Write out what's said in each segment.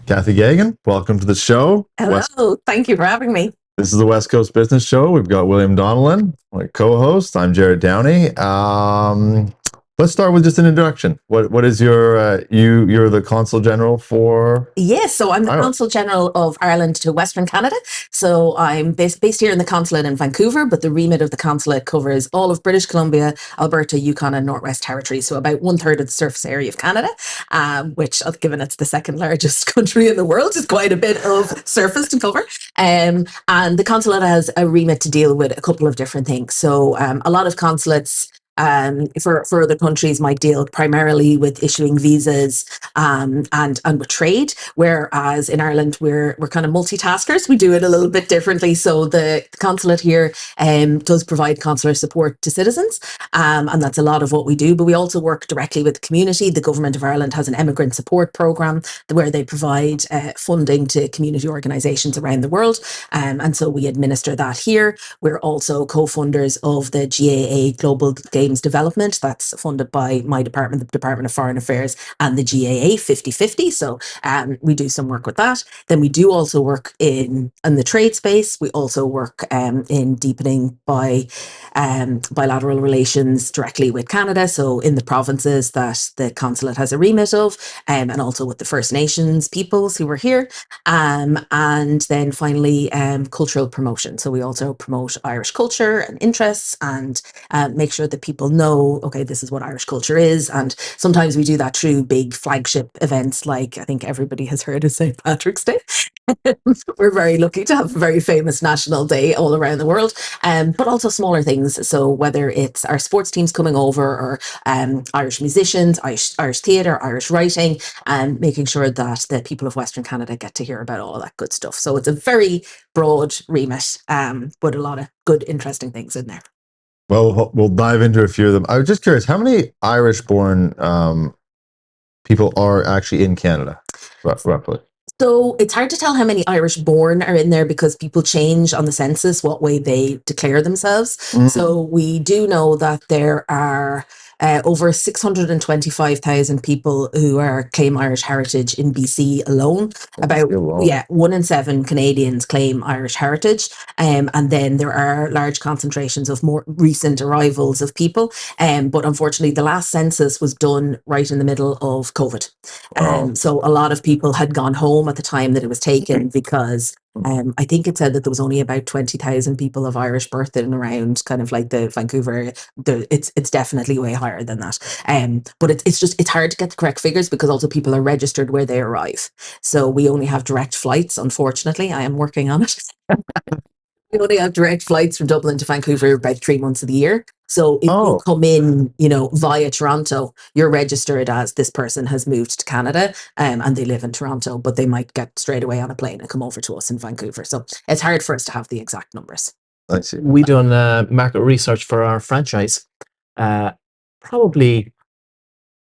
Cathy Geagan, welcome to the show. Hello, thank you for having me. This is the West Coast Business Show. We've got William Donnellan, my co-host. I'm Jerrod Downey. Let's start with just an introduction. What is your, you're the Consul General for? Yes, so I'm the Ireland. Consul General of Ireland to Western Canada. So I'm based here in the Consulate in Vancouver, but the remit of the Consulate covers all of British Columbia, Alberta, Yukon and Northwest Territories. So about 1/3 of the surface area of Canada, which, given it's the second largest country in the world, is quite a bit of surface to cover. And the Consulate has a remit to deal with a couple of different things. So a lot of consulates for other countries might deal primarily with issuing visas and with trade, whereas in Ireland we're kind of multitaskers. We do it a little bit differently. So the consulate here does provide consular support to citizens, and that's a lot of what we do. But we also work directly with the community. The Government of Ireland has an immigrant support programme where they provide funding to community organisations around the world, and so we administer that here. We're also co-funders of the GAA Global Games Development. That's funded by my department, the Department of Foreign Affairs, and the GAA 50/50. So we do some work with that. Then we do also work in the trade space. We also work in deepening bilateral relations directly with Canada. So in the provinces that the consulate has a remit of, and also with the First Nations peoples who are here. And then finally, cultural promotion. So we also promote Irish culture and interests and make sure that people know, okay, this is what Irish culture is. And sometimes we do that through big flagship events like, I think everybody has heard of St. Patrick's Day. We're very lucky to have a very famous national day all around the world, but also smaller things. So whether it's our sports teams coming over or Irish musicians, Irish theatre, Irish writing, and making sure that the people of Western Canada get to hear about all of that good stuff. So it's a very broad remit, but a lot of good, interesting things in there. Well, we'll dive into a few of them. I was just curious, how many Irish-born people are actually in Canada, roughly? So it's hard to tell how many Irish-born are in there because people change on the census what way they declare themselves. Mm-hmm. So we do know that there are over 625,000 people who claim Irish heritage in BC alone. About 1 in 7 Canadians claim Irish heritage, and then there are large concentrations of more recent arrivals of people. But unfortunately, the last census was done right in the middle of COVID, so a lot of people had gone home at the time that it was taken because. I think it said that there was only about 20,000 people of Irish birth in and around kind of like the Vancouver area. It's definitely way higher than that. But it's hard to get the correct figures because also people are registered where they arrive. So we only have direct flights, unfortunately. I am working on it. We only have direct flights from Dublin to Vancouver about 3 months of the year. So if you come in, via Toronto, you're registered as this person has moved to Canada and they live in Toronto, but they might get straight away on a plane and come over to us in Vancouver. So it's hard for us to have the exact numbers. I see. We done market research for our franchise probably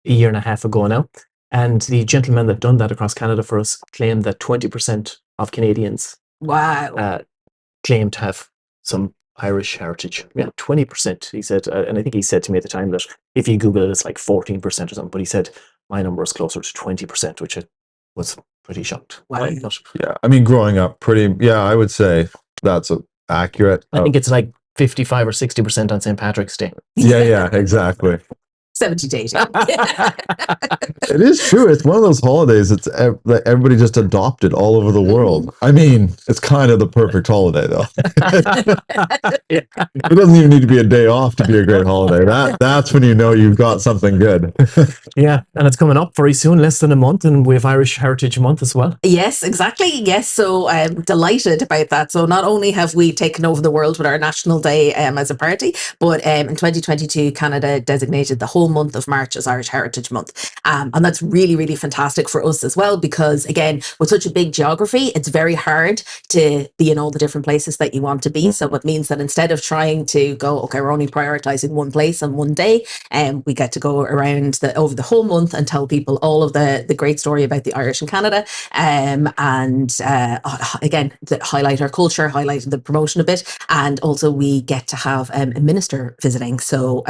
a year and a half ago now. And the gentleman that done that across Canada for us claimed that 20% of Canadians claim to have some Irish heritage. Yeah, 20%. He said, and I think he said to me at the time that if you Google it, it's like 14% or something. But he said my number is closer to 20%, which I was pretty shocked. Wow. Yeah, I mean, growing up, I would say that's accurate. I think it's like 55 or 60% on St. Patrick's Day. Yeah, exactly. 70 to 80. It is true. It's one of those holidays that everybody just adopted all over the world. I mean, it's kind of the perfect holiday, though. It doesn't even need to be a day off to be a great holiday. That's when you know you've got something good. Yeah, and it's coming up very soon, less than a month, and we have Irish Heritage Month as well. Yes, exactly. Yes, so I'm delighted about that. So not only have we taken over the world with our National Day as a party, but in 2022, Canada designated the whole month of March as Irish Heritage Month. And that's really, really fantastic for us as well, because again, with such a big geography, it's very hard to be in all the different places that you want to be. So it means that instead of trying to go, okay, we're only prioritizing one place on one day, we get to go around over the whole month and tell people all of the great story about the Irish in Canada. Again, highlight our culture, highlight the promotion a bit. And also we get to have a minister visiting. So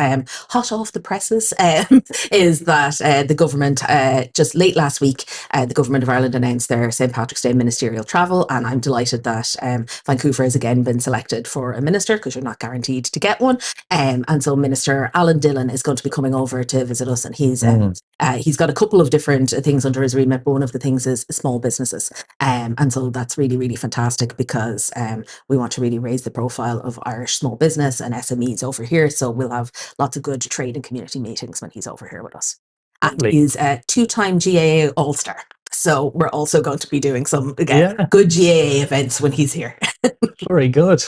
hot off the presses, news is that the government, just late last week, the government of Ireland announced their St. Patrick's Day ministerial travel, and I'm delighted that Vancouver has again been selected for a minister, because you're not guaranteed to get one. And so Minister Alan Dillon is going to be coming over to visit us, and he's got a couple of different things under his remit, but one of the things is small businesses. And so that's really, really fantastic, because we want to really raise the profile of Irish small business and SMEs over here. So we'll have lots of good trade and community meetings when he's over here with us. And he's a 2-time GAA All-Star. So we're also going to be doing some, again, good GAA events when he's here. Very good.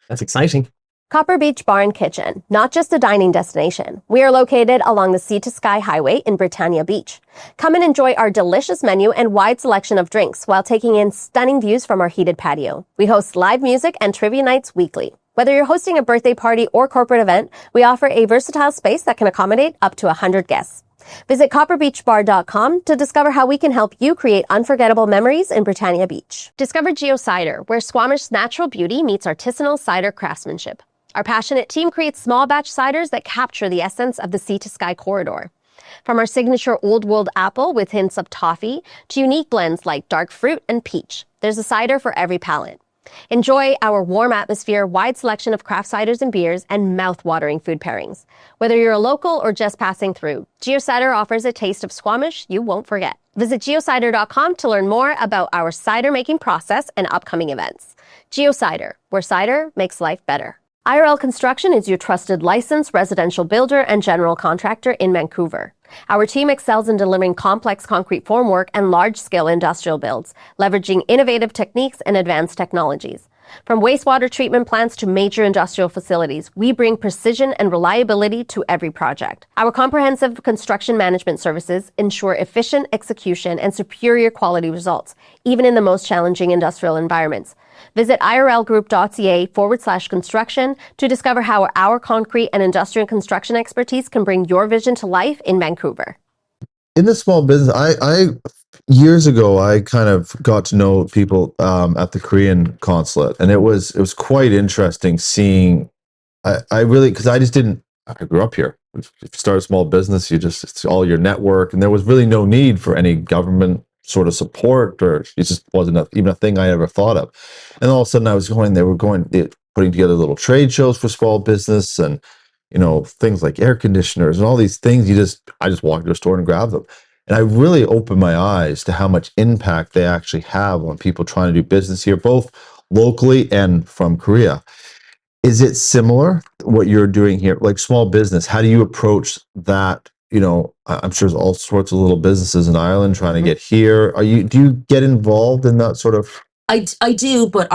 That's exciting. Copper Beach Bar and Kitchen, not just a dining destination. We are located along the Sea to Sky Highway in Britannia Beach. Come and enjoy our delicious menu and wide selection of drinks while taking in stunning views from our heated patio. We host live music and trivia nights weekly. Whether you're hosting a birthday party or corporate event, we offer a versatile space that can accommodate up to 100 guests. Visit copperbeachbar.com to discover how we can help you create unforgettable memories in Britannia Beach. Discover Geo Cider, where Squamish's natural beauty meets artisanal cider craftsmanship. Our passionate team creates small batch ciders that capture the essence of the Sea to Sky corridor. From our signature Old World apple with hints of toffee to unique blends like dark fruit and peach, there's a cider for every palate. Enjoy our warm atmosphere, wide selection of craft ciders and beers, and mouth-watering food pairings. Whether you're a local or just passing through, GeoCider offers a taste of Squamish you won't forget. Visit geocider.com to learn more about our cider making process and upcoming events. GeoCider, where cider makes life better. IRL Construction is your trusted licensed residential builder and general contractor in Vancouver. Our team excels in delivering complex concrete formwork and large-scale industrial builds, leveraging innovative techniques and advanced technologies. From wastewater treatment plants to major industrial facilities, we bring precision and reliability to every project. Our comprehensive construction management services ensure efficient execution and superior quality results, even in the most challenging industrial environments. Visit irlgroup.ca/construction to discover how our concrete and industrial construction expertise can bring your vision to life in Vancouver. In the small business, I years ago, I kind of got to know people at the Korean consulate, and it was quite interesting seeing. I really, because I grew up here. If you start a small business, it's all your network, and there was really no need for any government sort of support, or it just wasn't even a thing I ever thought of. And all of a sudden, they were putting together little trade shows for small business, and things like air conditioners and all these things. I just walked to a store and grabbed them. And I really opened my eyes to how much impact they actually have on people trying to do business here, both locally and from Korea. Is it similar what you're doing here, like small business? How do you approach that? I'm sure there's all sorts of little businesses in Ireland trying to get here. Do you get involved in that sort of? I do, but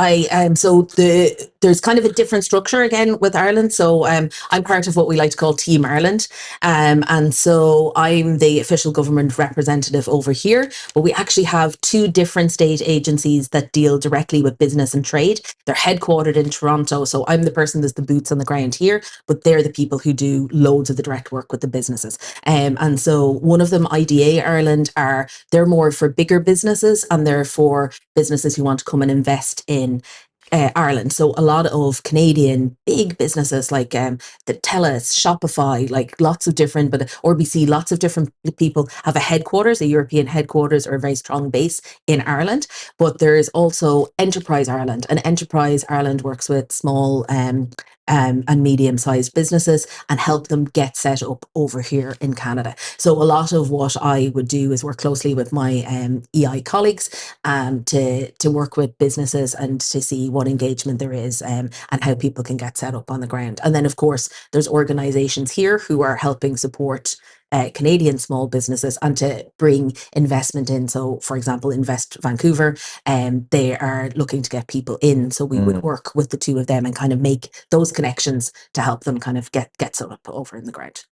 there's kind of a different structure again with Ireland. So I'm part of what we like to call Team Ireland. And so I'm the official government representative over here, but we actually have 2 different state agencies that deal directly with business and trade. They're headquartered in Toronto. So I'm the person that's the boots on the ground here, but they're the people who do loads of the direct work with the businesses. And so one of them, IDA Ireland, they're more for bigger businesses, and they're for businesses who want to come and invest in Ireland. So a lot of Canadian big businesses like the TELUS, Shopify, like lots of different, but RBC, lots of different people have a headquarters, a European headquarters, or a very strong base in Ireland. But there is also Enterprise Ireland, and Enterprise Ireland works with small and medium-sized businesses and help them get set up over here in Canada. So a lot of what I would do is work closely with my EI colleagues to work with businesses and to see what engagement there is and how people can get set up on the ground. And then, of course, there's organizations here who are helping support Canadian small businesses and to bring investment in. So, for example, Invest Vancouver, they are looking to get people in. So we would work with the 2 of them and kind of make those connections to help them kind of get set up over in the ground.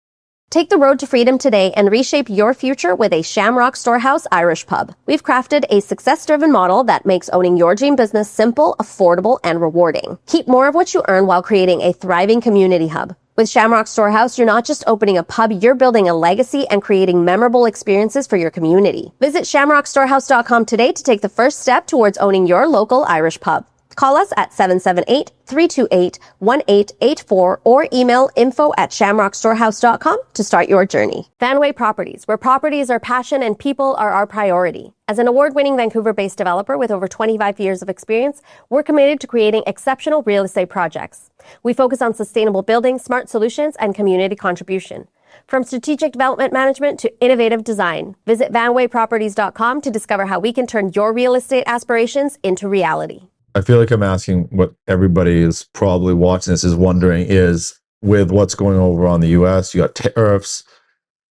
Take the road to freedom today and reshape your future with a Shamrock Storehouse Irish pub. We've crafted a success-driven model that makes owning your dream business simple, affordable, and rewarding. Keep more of what you earn while creating a thriving community hub. With Shamrock Storehouse, you're not just opening a pub, you're building a legacy and creating memorable experiences for your community. Visit shamrockstorehouse.com today to take the first step towards owning your local Irish pub. Call us at 778-328-1884 or email info@shamrockstorehouse.com to start your journey. Vanway Properties, where properties are passion and people are our priority. As an award-winning Vancouver-based developer with over 25 years of experience, we're committed to creating exceptional real estate projects. We focus on sustainable building, smart solutions, and community contribution. From strategic development management to innovative design, visit vanwayproperties.com to discover how we can turn your real estate aspirations into reality. I feel like I'm asking what everybody is probably watching this is wondering is, with what's going over on the US, you got tariffs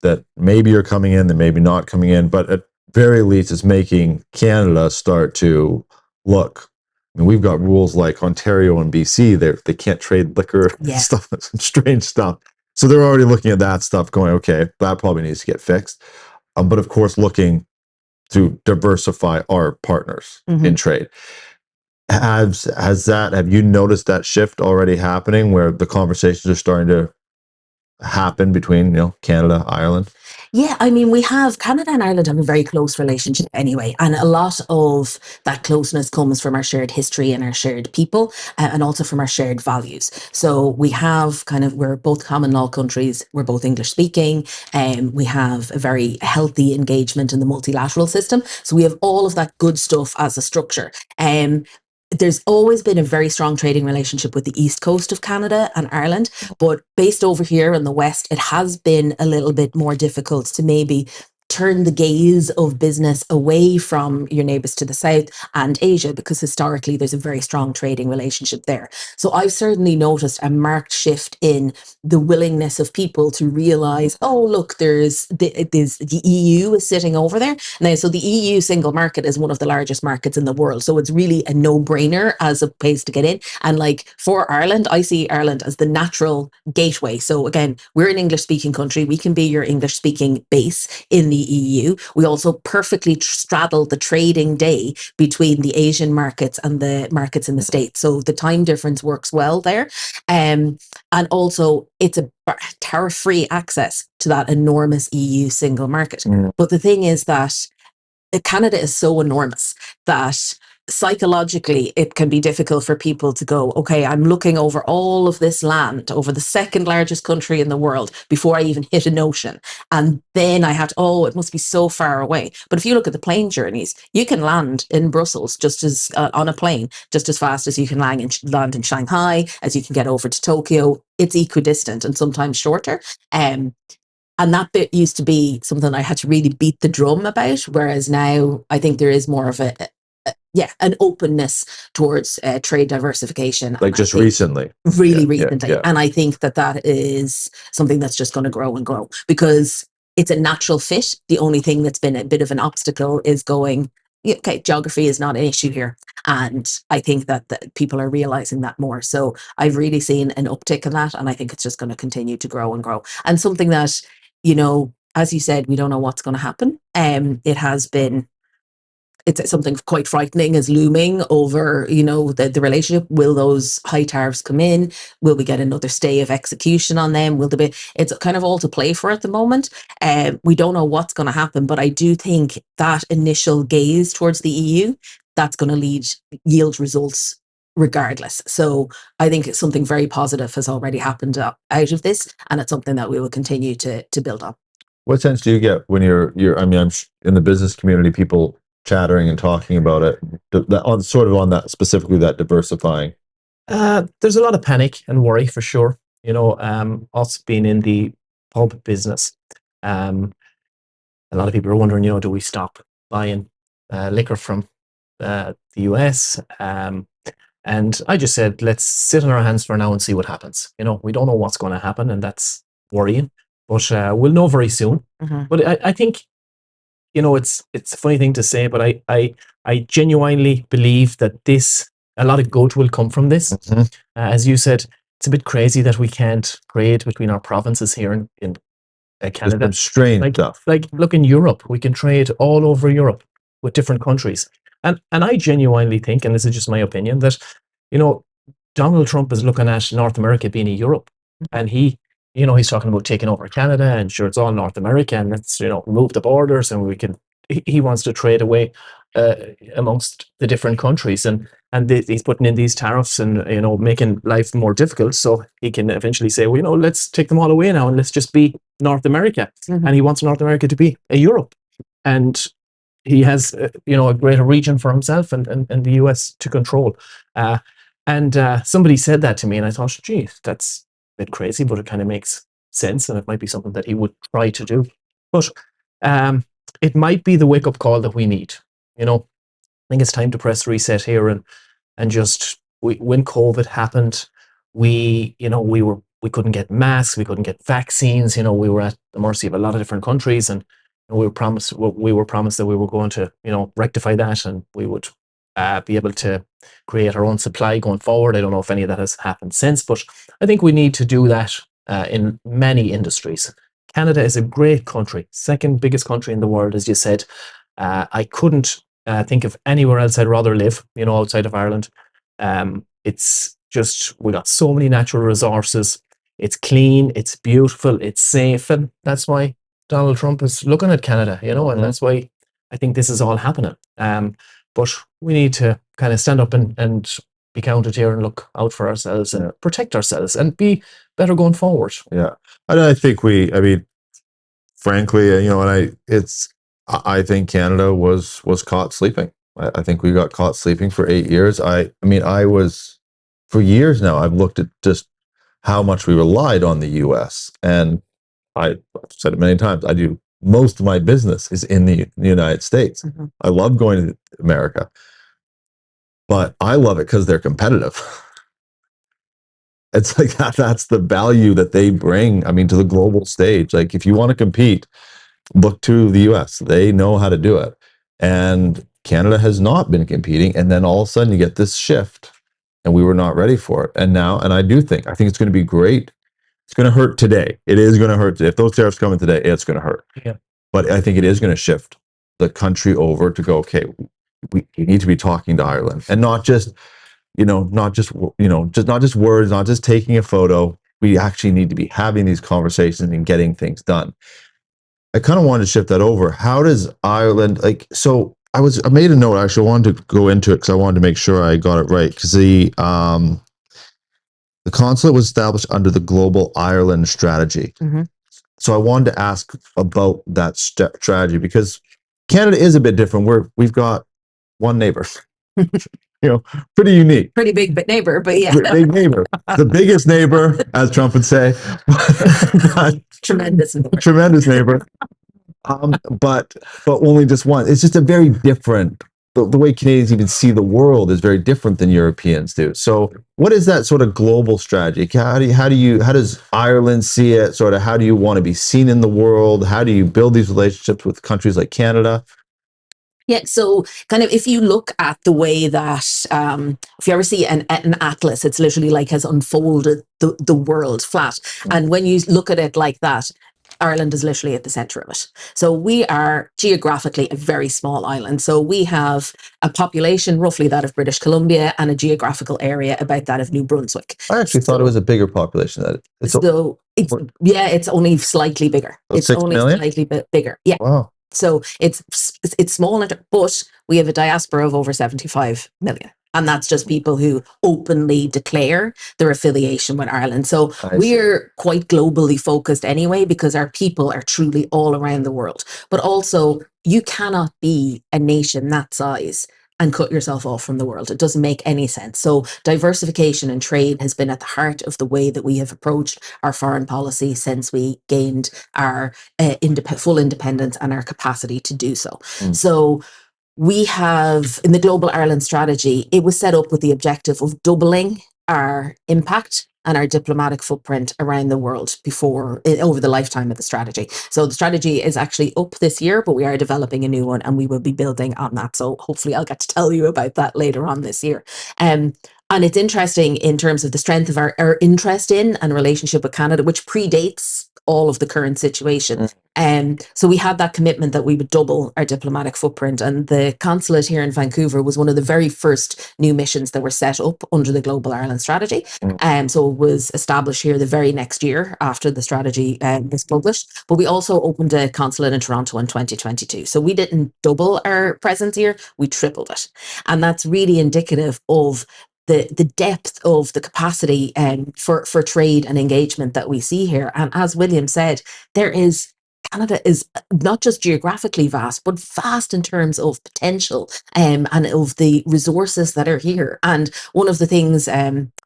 that maybe are coming in, that maybe not coming in, but at very least it's making Canada start to look. I mean, we've got rules like Ontario and BC, they can't trade liquor and stuff, some strange stuff. So they're already looking at that stuff going, okay, that probably needs to get fixed. But of course, looking to diversify our partners in trade. Have you noticed that shift already happening where the conversations are starting to happen between, Canada, Ireland? Yeah, I mean, Canada and Ireland have a very close relationship anyway. And a lot of that closeness comes from our shared history and our shared people, and also from our shared values. So we have we're both common law countries, we're both English speaking, and we have a very healthy engagement in the multilateral system. So we have all of that good stuff as a structure. There's always been a very strong trading relationship with the east coast of Canada and Ireland, but based over here in the west, it has been a little bit more difficult to maybe turn the gaze of business away from your neighbours to the south and Asia, because historically there's a very strong trading relationship there. So I've certainly noticed a marked shift in the willingness of people to realise, oh, look, there's the EU is sitting over there. Now, so the EU single market is one of the largest markets in the world. So it's really a no-brainer as a place to get in. And like for Ireland, I see Ireland as the natural gateway. So again, we're an English-speaking country. We can be your English-speaking base in the EU. We also perfectly straddle the trading day between the Asian markets and the markets in the States. So the time difference works well there. And also it's a tariff-free access to that enormous EU single market. But the thing is that Canada is so enormous that psychologically it can be difficult for people to go, okay, I'm looking over all of this land, over the second largest country in the world before I even hit an ocean. And then I have to, it must be so far away. But if you look at the plane journeys, you can land in Brussels just as on a plane, just as fast as you can land in Shanghai, as you can get over to Tokyo. It's equidistant and sometimes shorter. And that bit used to be something I had to really beat the drum about, whereas now I think there is more of an openness towards trade diversification. Like just recently. Really recently. Yeah. And I think that is something that's just going to grow and grow because it's a natural fit. The only thing that's been a bit of an obstacle is going, okay, geography is not an issue here. And I think that people are realizing that more. So I've really seen an uptick in that. And I think it's just going to continue to grow and grow. And something that, as you said, we don't know what's going to happen. It's something quite frightening is looming over, the relationship. Will those high tariffs come in? Will we get another stay of execution on them? It's kind of all to play for at the moment. We don't know what's going to happen, but I do think that initial gaze towards the EU, that's going to yield results regardless. So I think it's something very positive has already happened out of this, and it's something that we will continue to build on. What sense do you get when you're I'm in the business community, people chattering and talking about it, on that specifically, that diversifying? There's a lot of panic and worry for sure. Us being in the pub business, a lot of people are wondering, do we stop buying liquor from the US? And I just said, let's sit on our hands for now and see what happens. We don't know what's going to happen, and that's worrying, but we'll know very soon. Mm-hmm. But I think, it's a funny thing to say, but I genuinely believe that a lot of good will come from this. Mm-hmm. As you said, it's a bit crazy that we can't trade between our provinces here in Canada. It's strange stuff. Like, look in Europe, we can trade all over Europe with different countries. And I genuinely think, and this is just my opinion, that, Donald Trump is looking at North America being a Europe. And he's talking about taking over Canada, and sure, it's all North America, and let's, remove the borders, and he wants to trade away. amongst the different countries, and he's putting in these tariffs and making life more difficult, so he can eventually say, well, let's take them all away now and let's just be North America. Mhm. And he wants North America to be a Europe, and he has a greater region for himself and the US to control. And somebody said that to me, and I thought, geez, that's a bit crazy, but it kind of makes sense, and it might be something that he would try to do. But it might be the wake-up call that we need. I think it's time to press reset here, and just when COVID happened, we couldn't get masks, we couldn't get vaccines. We were at the mercy of a lot of different countries, and we were promised that we were going to rectify that, and we would be able to create our own supply going forward. I don't know if any of that has happened since, but I think we need to do that in many industries. Canada is a great country, second biggest country in the world, as you said. I couldn't think of anywhere else I'd rather live, outside of Ireland. It's just, we got so many natural resources. It's clean, it's beautiful, it's safe, and that's why Donald Trump is looking at Canada, and that's why I think this is all happening. But we need to kind of stand up and be counted here and look out for ourselves and protect ourselves and be better going forward. Yeah. And I think frankly, I think Canada was caught sleeping. I think we got caught sleeping for 8 years. For years now, I've looked at just how much we relied on the US. And I've said it many times, I do most of my business is in the United States. Mhm. I love going to America, but I love it because they're competitive. It's like that's the value that they bring, to the global stage. Like, if you want to compete, look to the US. They know how to do it. And Canada has not been competing. And then all of a sudden you get this shift, and we were not ready for it. And I think it's going to be great. It's going to hurt today. It is going to hurt. If those tariffs come in today, it's going to hurt. Yeah. But I think it is going to shift the country over to go, okay, we need to be talking to Ireland, and not just words, not just taking a photo. We actually need to be having these conversations and getting things done. I kind of wanted to shift that over. How does Ireland, I made a note, actually. I wanted to go into it because I wanted to make sure I got it right, because the consulate was established under the Global Ireland Strategy. Mm-hmm. So I wanted to ask about that strategy, because Canada is a bit different. We've got one neighbor, pretty unique. Pretty big neighbor, but yeah. Big neighbor. The biggest neighbor, as Trump would say. But Tremendous neighbor. Tremendous neighbor. But only just one. It's just a very different, the way Canadians even see the world is very different than Europeans do. So what is that sort of global strategy? How does Ireland see it? Sort of, how do you want to be seen in the world? How do you build these relationships with countries like Canada? Yeah, so kind of, if you look at the way that, if you ever see an atlas, it's literally like has unfolded the world flat. And when you look at it like that, Ireland is literally at the center of it. So we are geographically a very small island. So we have a population roughly that of British Columbia, and a geographical area about that of New Brunswick. I actually thought it was a bigger population than it. It's only slightly bigger. It's 6 only million? slightly bit bigger. Yeah. Wow. So it's small, but we have a diaspora of over 75 million. And that's just people who openly declare their affiliation with Ireland. So we're quite globally focused anyway, because our people are truly all around the world. But also, you cannot be a nation that size and cut yourself off from the world. It doesn't make any sense. So diversification and trade has been at the heart of the way that we have approached our foreign policy since we gained our full independence and our capacity to do so. So we have, in the Global Ireland Strategy, it was set up with the objective of doubling our impact and our diplomatic footprint around the world over the lifetime of the strategy. So the strategy is actually up this year, but we are developing a new one, and we will be building on that. So hopefully I'll get to tell you about that later on this year. And it's interesting in terms of the strength of our interest in and relationship with Canada, which predates all of the current situation. So we had that commitment that we would double our diplomatic footprint, and the consulate here in Vancouver was one of the very first new missions that were set up under the Global Ireland strategy. So it was established here the very next year after the strategy was published. But we also opened a consulate in Toronto in 2022. So we didn't double our presence here, we tripled it. And that's really indicative of the depth of the capacity for trade and engagement that we see here. And as William said, Canada is not just geographically vast, but vast in terms of potential and of the resources that are here. And one of the things,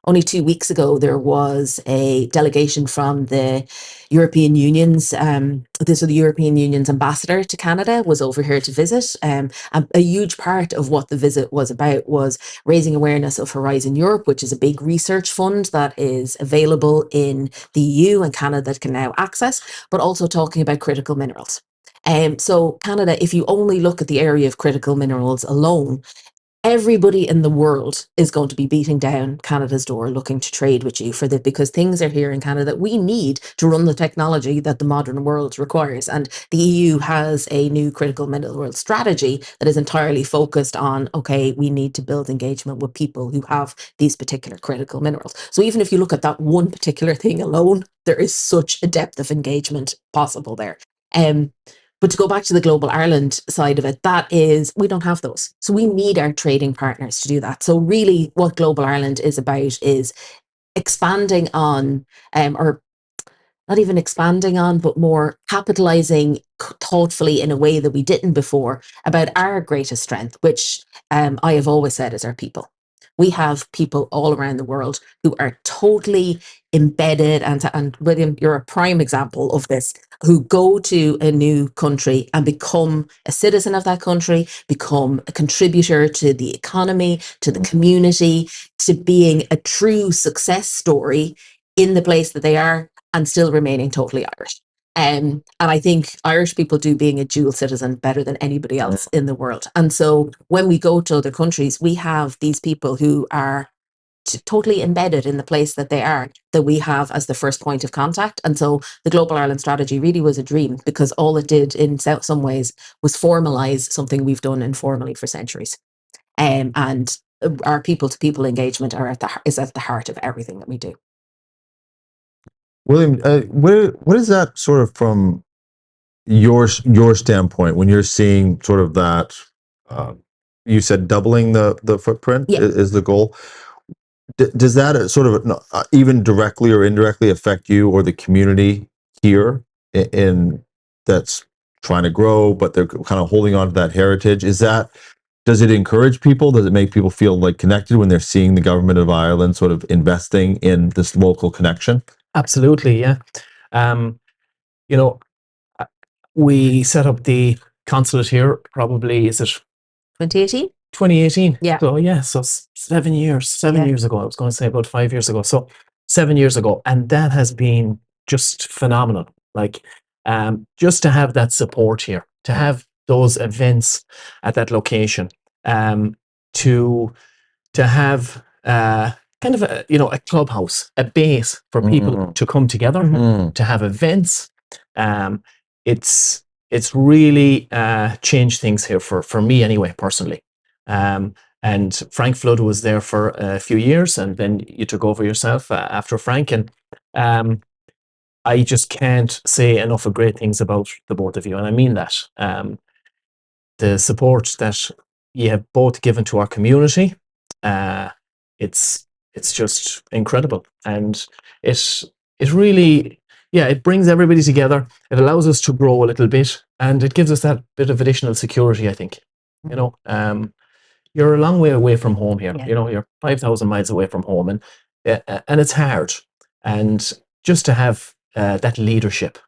only 2 weeks ago, there was a delegation from the European Union's, the European Union's ambassador to Canada was over here to visit. And a huge part of what the visit was about was raising awareness of Horizon Europe, which is a big research fund that is available in the EU and Canada can now access, but also talking about critical minerals. So Canada, if you only look at the area of critical minerals alone, everybody in the world is going to be beating down Canada's door looking to trade with you because things are here in Canada that we need to run the technology that the modern world requires. And the EU has a new critical mineral strategy that is entirely focused on, okay, we need to build engagement with people who have these particular critical minerals. So even if you look at that one particular thing alone, there is such a depth of engagement possible there. But to go back to the Global Ireland side of it, that is, we don't have those. So we need our trading partners to do that. So really what Global Ireland is about is expanding on, or not even expanding on, but more capitalizing thoughtfully in a way that we didn't before about our greatest strength, which I have always said is our people. We have people all around the world who are totally embedded, and William, you're a prime example of this, who go to a new country and become a citizen of that country, become a contributor to the economy, to the community, to being a true success story in the place that they are and still remaining totally Irish. And I think Irish people do being a dual citizen better than anybody else in the world. And so when we go to other countries, we have these people who are totally embedded in the place that they are, that we have as the first point of contact. And so the Global Ireland strategy really was a dream, because all it did in some ways was formalize something we've done informally for centuries. And our people-to-people engagement is at the heart of everything that we do. William, what is that sort of from your standpoint when you're seeing sort of that? You said doubling the footprint is the goal. Does that sort of even directly or indirectly affect you or the community here in that's trying to grow, but they're kind of holding on to that heritage? Does it encourage people? Does it make people feel like connected when they're seeing the government of Ireland sort of investing in this local connection? Absolutely, yeah. We set up the consulate here probably, is it 2018? 2018. Yeah. So yeah, so 7 years. 7 years ago. I was going to say about 5 years ago. So 7 years ago, and that has been just phenomenal. Like, just to have that support here, to have those events at that location, to have kind of a clubhouse, a base for people to come together, to have events. It's really changed things here for me anyway, personally. And Frank Flood was there for a few years, and then you took over yourself after Frank. And I just can't say enough of great things about the both of you, and I mean that. The support that you have both given to our community, it's just incredible, and it really, it brings everybody together. It allows us to grow a little bit, and it gives us that bit of additional security, I think. You're a long way away from home here. You're 5,000 miles away from home, and it's hard. And just to have that leadership,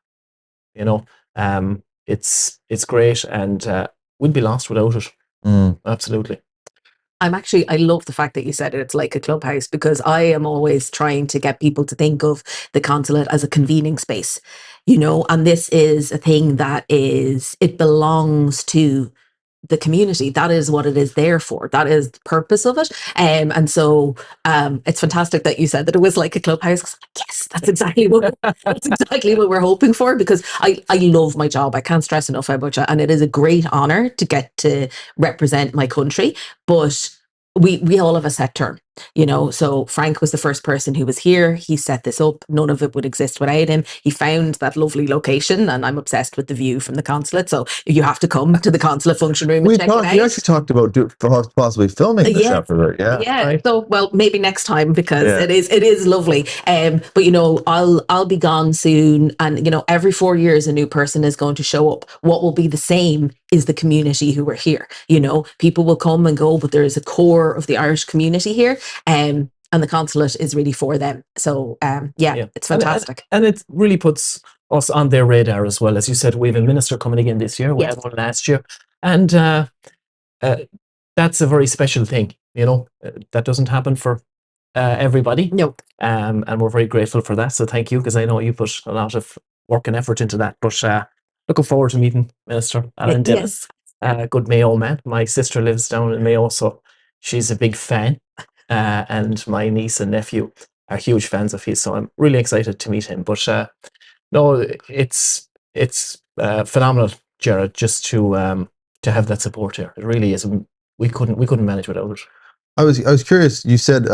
it's great, and we'd be lost without it. Absolutely. I love the fact that you said it's like a clubhouse, because I am always trying to get people to think of the consulate as a convening space, and this is a thing that it belongs to the community. That is what it is there for. That is the purpose of it. And so it's fantastic that you said that it was like a clubhouse. 'Cause yes, that's exactly what we're hoping for, because I love my job. I can't stress enough how much, and it is a great honor to get to represent my country. But we all have a set term, so Frank was the first person who was here. He set this up. None of it would exist without him. He found that lovely location, and I'm obsessed with the view from the consulate. So you have to come to the consulate function room and check it out. You actually talked about possibly filming the Shepherd. Yeah. Right. So, well, maybe next time, because it is lovely. But I'll be gone soon, and every 4 years a new person is going to show up. What will be the same is the community who are here. People will come and go, but there is a core of the Irish community here. And the consulate is really for them. So, it's fantastic. And it really puts us on their radar as well. As you said, we have a minister coming again this year. We Yes. had one last year. And that's a very special thing, that doesn't happen for everybody. No. And we're very grateful for that. So thank you, because I know you put a lot of work and effort into that. But looking forward to meeting Minister Alan Dillon. Yes. Good Mayo man. My sister lives down in Mayo, so she's a big fan. And my niece and nephew are huge fans of his, so I'm really excited to meet him. But no, it's phenomenal, Jerrod, just to have that support here. It really is. We couldn't manage without it. I was curious. You said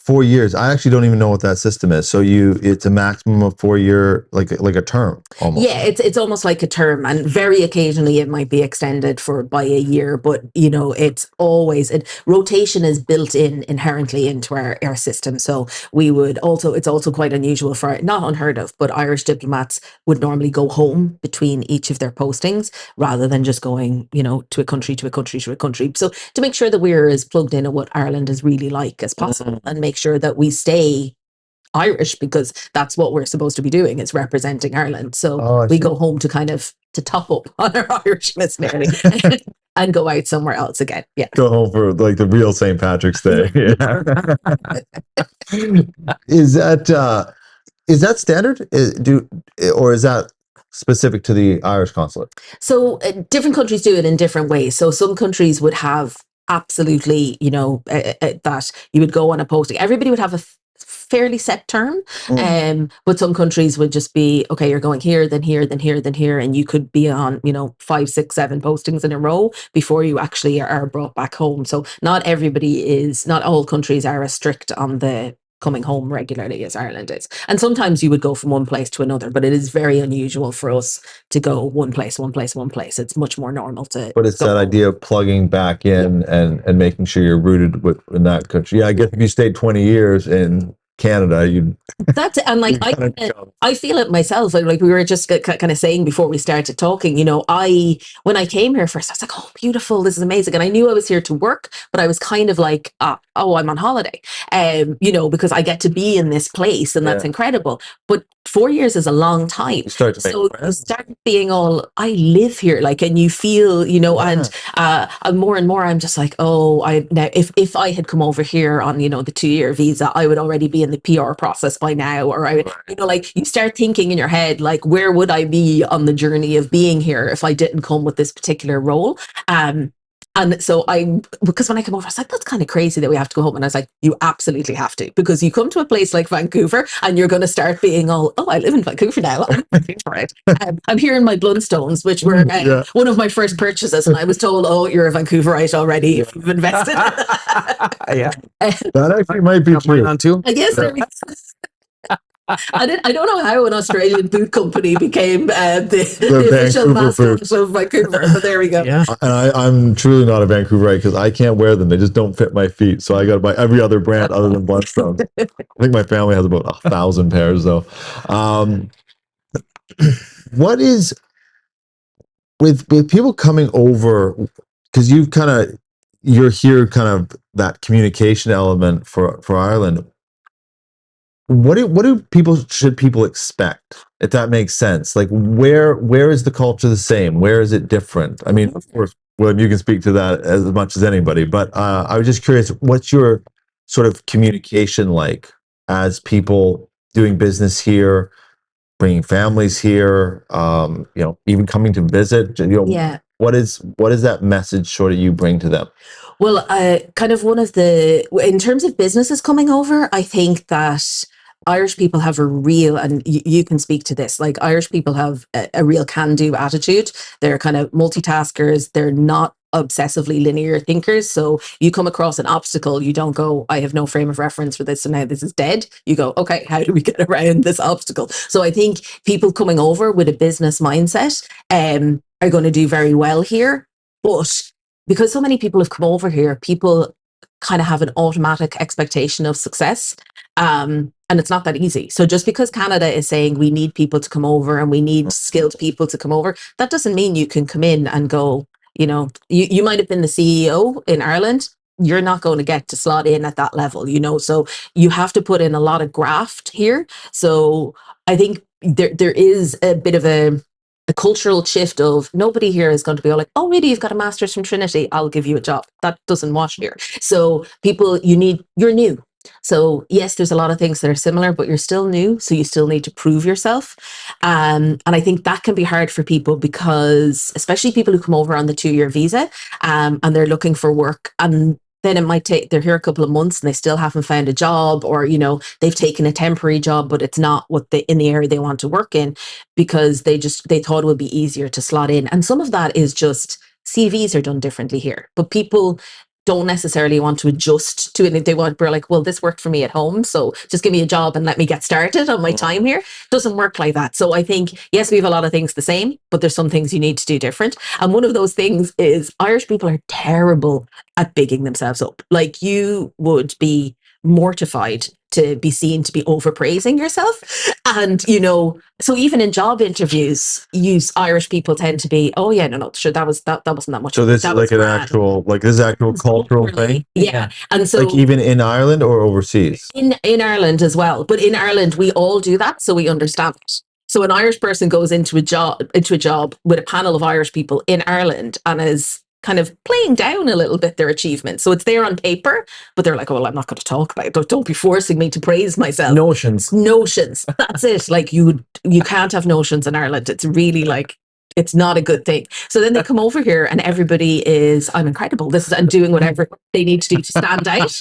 4 years. I actually don't even know what that system is. So it's a maximum of 4 year, like a term almost. Yeah, it's almost like a term, and very occasionally it might be extended by a year, but it's always, rotation is built inherently into our system. So it's also quite unusual not unheard of, but Irish diplomats would normally go home between each of their postings rather than just going, to a country, to a country, to a country. So to make sure that we're as plugged in at what Ireland is really like as possible, and make sure that we stay Irish, because that's what we're supposed to be doing, is representing Ireland. So we go home to top up on our Irishness nearly and go out somewhere else again. Yeah. Go home for like the real St. Patrick's Day. Is that standard? Or is that specific to the Irish consulate? So different countries do it in different ways. So some countries would have absolutely, that you would go on a posting. Everybody would have a fairly set term, but some countries would just be, okay, you're going here, then here, then here, then here, and you could be on 5, 6, 7 postings in a row before you actually are brought back home. So not all countries are as strict on the coming home regularly as Ireland is. And sometimes you would go from one place to another, but it is very unusual for us to go one place. It's much more normal to. But it's that idea of plugging back in and making sure you're rooted in that country. Yeah, I guess if you stayed 20 years in Canada, that's it. And I feel it myself. Like we were just kind of saying before we started talking, when I came here first, I was like, oh, beautiful, this is amazing. And I knew I was here to work, but I was kind of like, oh, I'm on holiday, because I get to be in this place, and that's incredible. But 4 years is a long time. You start to make friends. You start being all, I live here, and you feel, and more and more, I'm just like, now if I had come over here on, the 2-year visa, I would already be in the PR process by now, or I would, you start thinking in your head, where would I be on the journey of being here if I didn't come with this particular role? And so because when I came over, I was like, that's kind of crazy that we have to go home. And I was like, you absolutely have to, because you come to a place like Vancouver and you're going to start being all, oh, I live in Vancouver now. Right. I'm here in my Blundstones, which were one of my first purchases. And I was told, oh, you're a Vancouverite already if you've invested. Yeah. That actually might be true. On too. I guess there we I don't know how an Australian boot company became the official mascot of Vancouver, but there we go. Yeah. And I'm truly not a Vancouverite, because I can't wear them. They just don't fit my feet. So I got to buy every other brand other than Blundstone. I think my family has about 1,000 pairs though. What is with people coming over, because you're here kind of that communication element for Ireland. What should people expect, if that makes sense? Like where is the culture the same? Where is it different? I mean, of course, William, you can speak to that as much as anybody, but I was just curious, what's your sort of communication like as people doing business here, bringing families here, even coming to visit? Yeah. what is that message sort of you bring to them? Well, kind of in terms of businesses coming over, I think that Irish people have a real, and you can speak to this, like Irish people have a real can-do attitude. They're kind of multitaskers. They're not obsessively linear thinkers. So you come across an obstacle, you don't go, I have no frame of reference for this, so now this is dead. You go, okay, how do we get around this obstacle? So I think people coming over with a business mindset are going to do very well here. But because so many people have come over here, people kind of have an automatic expectation of success. And it's not that easy. So just because Canada is saying we need people to come over and we need skilled people to come over, that doesn't mean you can come in and go, you might have been the CEO in Ireland. You're not going to get to slot in at that level, so you have to put in a lot of graft here. So I think there is a bit of a cultural shift of nobody here is going to be all like, oh, really, you've got a master's from Trinity, I'll give you a job. That doesn't wash here. So people, you're new. So yes, there's a lot of things that are similar, but you're still new. So you still need to prove yourself. And I think that can be hard for people because especially people who come over on the 2-year visa and they're looking for work, and then it might they're here a couple of months and they still haven't found a job, or, they've taken a temporary job, but it's not in the area they want to work in because they thought it would be easier to slot in. And some of that is just CVs are done differently here, but people don't necessarily want to adjust to it. We're like, well, this worked for me at home, so just give me a job and let me get started on my time here. It doesn't work like that. So I think, yes, we have a lot of things the same, but there's some things you need to do different. And one of those things is Irish people are terrible at bigging themselves up. Like, you would be mortified to be seen to be overpraising yourself. And, so even in job interviews, Irish people tend to be, oh yeah, no, sure, that wasn't that much. So this is like this is actual cultural thing? Yeah. And so like even in Ireland or overseas? In Ireland as well. But in Ireland, we all do that, so we understand it. So an Irish person goes into a job with a panel of Irish people in Ireland and is kind of playing down a little bit their achievements. So it's there on paper, but they're like, oh, well, I'm not going to talk about it. Don't be forcing me to praise myself. Notions. That's it. Like you can't have notions in Ireland. It's really like, it's not a good thing. So then they come over here and everybody is, I'm incredible. And doing whatever they need to do to stand out.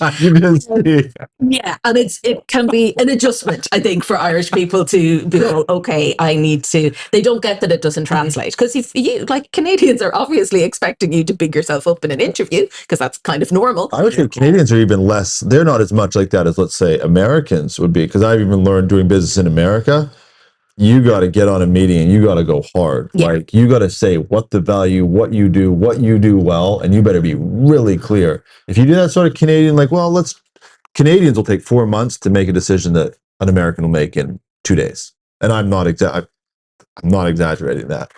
Yeah. And it can be an adjustment, I think, for Irish people to be, okay, they don't get that it doesn't translate. Because if you, like, Canadians are obviously expecting you to big yourself up in an interview because that's kind of normal. I would think Canadians are even less, they're not as much like that as, let's say, Americans would be. Because I've even learned doing business in America, you got to get on a meeting and you got to go hard. Yeah. Like, you got to say what you do well, and you better be really clear. If you do that sort of Canadian, like, well, Canadians will take 4 months to make a decision that an American will make in 2 days. And I'm not exaggerating that.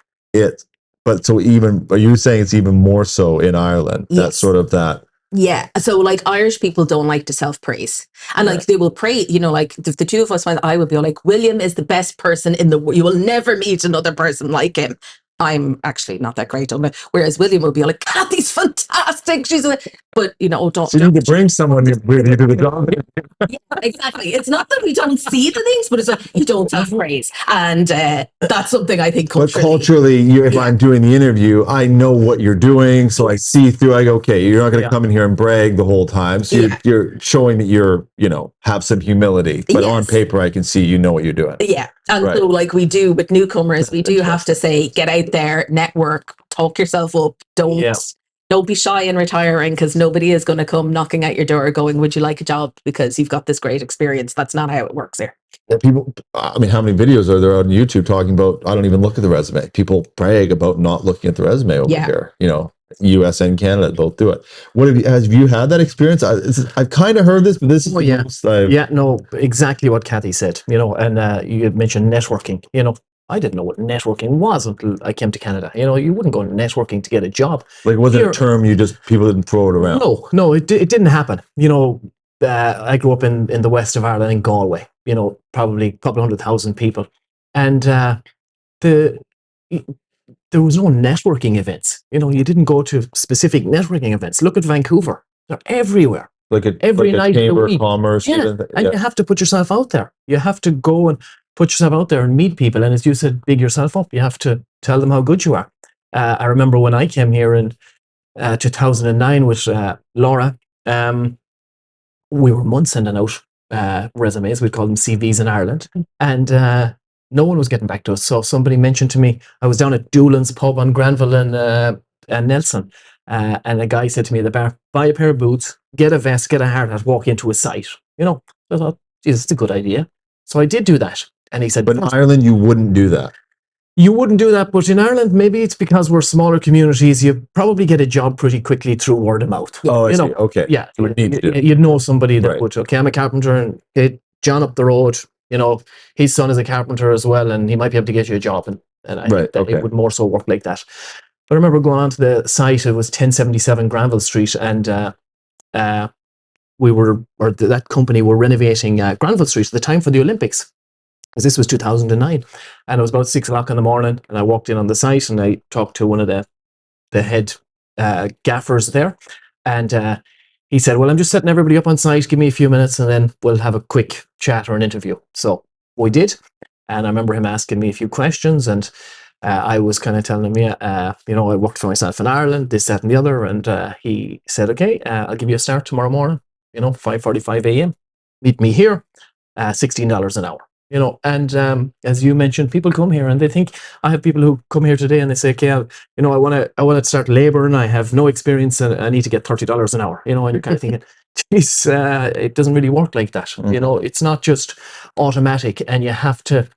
But so even, are you saying it's even more so in Ireland? Yes. That's sort of that. Yeah. So like Irish people don't like to self-praise. And like they will praise, like the two of us, I would be like, William is the best person in the world. You will never meet another person like him. I'm actually not that great on it. Whereas William will be like, Cathy's fantastic. But don't. So you need to bring someone with you to the job. Yeah, exactly. It's not that we don't see the things, but it's like you don't self-praise. And that's something I think culturally. But culturally, if I'm doing the interview, I know what you're doing. So I see through, I go, okay, you're not going to come in here and brag the whole time. So you're showing that you're, have some humility. But on paper, I can see you know what you're doing. Yeah. And so like we do with newcomers, we do have to say, get out there, network, talk yourself up. Don't be shy in retiring, because nobody is going to come knocking at your door going, would you like a job because you've got this great experience. That's not how it works here. Yeah, people, how many videos are there on YouTube talking about, I don't even look at the resume. People brag about not looking at the resume over here. US and Canada both do it. Have you had that experience? I've kind of heard this, but this is exactly what Cathy said, and you mentioned networking. I didn't know what networking was until I came to Canada. You wouldn't go networking to get a job. Like, was it a term people didn't throw it around? No, it didn't happen. I grew up in the west of Ireland, in Galway, probably a couple 100,000 people. And there was no networking events. You didn't go to specific networking events. Look at Vancouver. They're everywhere. Every night of the week. Commerce. And you have to put yourself out there. You have to go and put yourself out there and meet people. And as you said, big yourself up. You have to tell them how good you are. I remember when I came here in 2009 with Laura, we were months sending out resumes. We'd call them CVs in Ireland. And no one was getting back to us. So somebody mentioned to me, I was down at Doolan's pub on Granville and Nelson. And a guy said to me at the bar, buy a pair of boots, get a vest, get a hard hat, walk into a site. You know, I thought, geez, it's a good idea. So I did do that. And he said, But in Ireland, you wouldn't do that. you wouldn't do that, but in Ireland, maybe it's because we're smaller communities. You probably get a job pretty quickly through word of mouth. Oh, I you see. know, Okay. yeah, You would need to do it. you'd know somebody that Right. would. Okay, I'm a carpenter, and okay, John up the road. You know, his son is a carpenter as well, and he might be able to get you a job. And I Right, think that okay. it would more so work like that. But I remember going onto the site. It was 1077 Granville Street, and that company were renovating Granville Street at the time for the Olympics. Because this was 2009, and it was about 6 o'clock in the morning, and I walked in on the site and I talked to one of the head gaffers there, and he said, well, I'm just setting everybody up on site, give me a few minutes and then we'll have a quick chat or an interview. So we did, and I remember him asking me a few questions, and I was kind of telling him, I worked for myself in Ireland, this, that and the other, and he said, okay, I'll give you a start tomorrow morning, 5:45 a.m. Meet me here, $16 an hour. And as you mentioned, people come here and they think, I have people who come here today and they say, okay, I want to start laboring. I have no experience and I need to get $30 an hour, and you're kind of thinking, geez, it doesn't really work like that. It's not just automatic, and you have to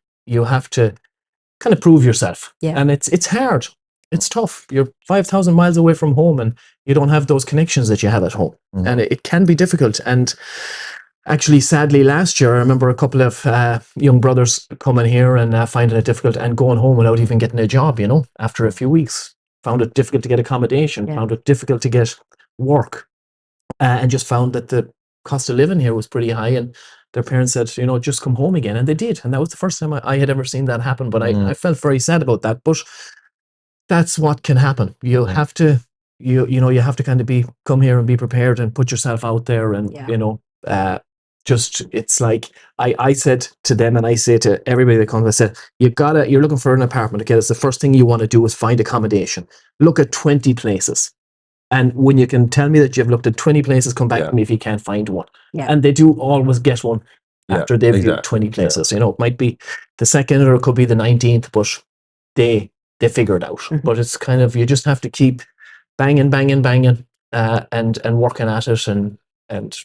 kind of prove yourself. Yeah. And it's hard. It's tough. You're 5,000 miles away from home and you don't have those connections that you have at home. Mhm. And it can be difficult. And actually, sadly, last year, I remember a couple of young brothers coming here and finding it difficult and going home without even getting a job, after a few weeks. Found it difficult to get accommodation, Yeah. found it difficult to get work, and just found that the cost of living here was pretty high. And their parents said, just come home again. And they did. And that was the first time I had ever seen that happen. But I felt very sad about that. But that's what can happen. You have to, you have to kind of come here and be prepared and put yourself out there. And, it's like I said to them, and I say to everybody that comes, I said, you're looking for an apartment. Okay, that's the first thing you want to do is find accommodation. Look at 20 places. And when you can tell me that you've looked at 20 places, come back to me if you can't find one. Yeah. And they do always get one after they've viewed 20 places. It might be the second or it could be the 19th, but they figure it out. Mhm. But it's kind of, you just have to keep banging, and working at it, and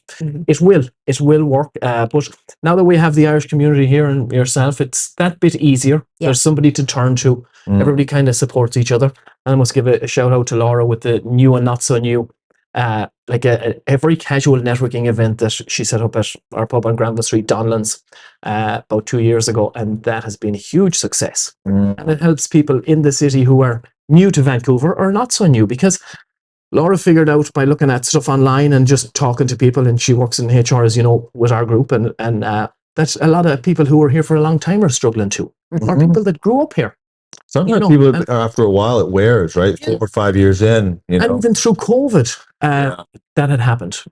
it will work. But now that we have the Irish community here and yourself, it's that bit easier. Yeah. There's somebody to turn to. Everybody kind of supports each other. And I must give a shout out to Laura with the new and not so new, like a very casual networking event that she set up at our pub on Granville Street, Donnellan's, about 2 years ago. And that has been a huge success. And it helps people in the city who are new to Vancouver or not so new, because Laura figured out by looking at stuff online and just talking to people, and she works in HR, as you know, with our group, and that's a lot of people who were here for a long time are struggling too, or people that grew up here. Sometimes and- people, after a while, it wears, right? 4 or 5 years in, And even through COVID, that had happened.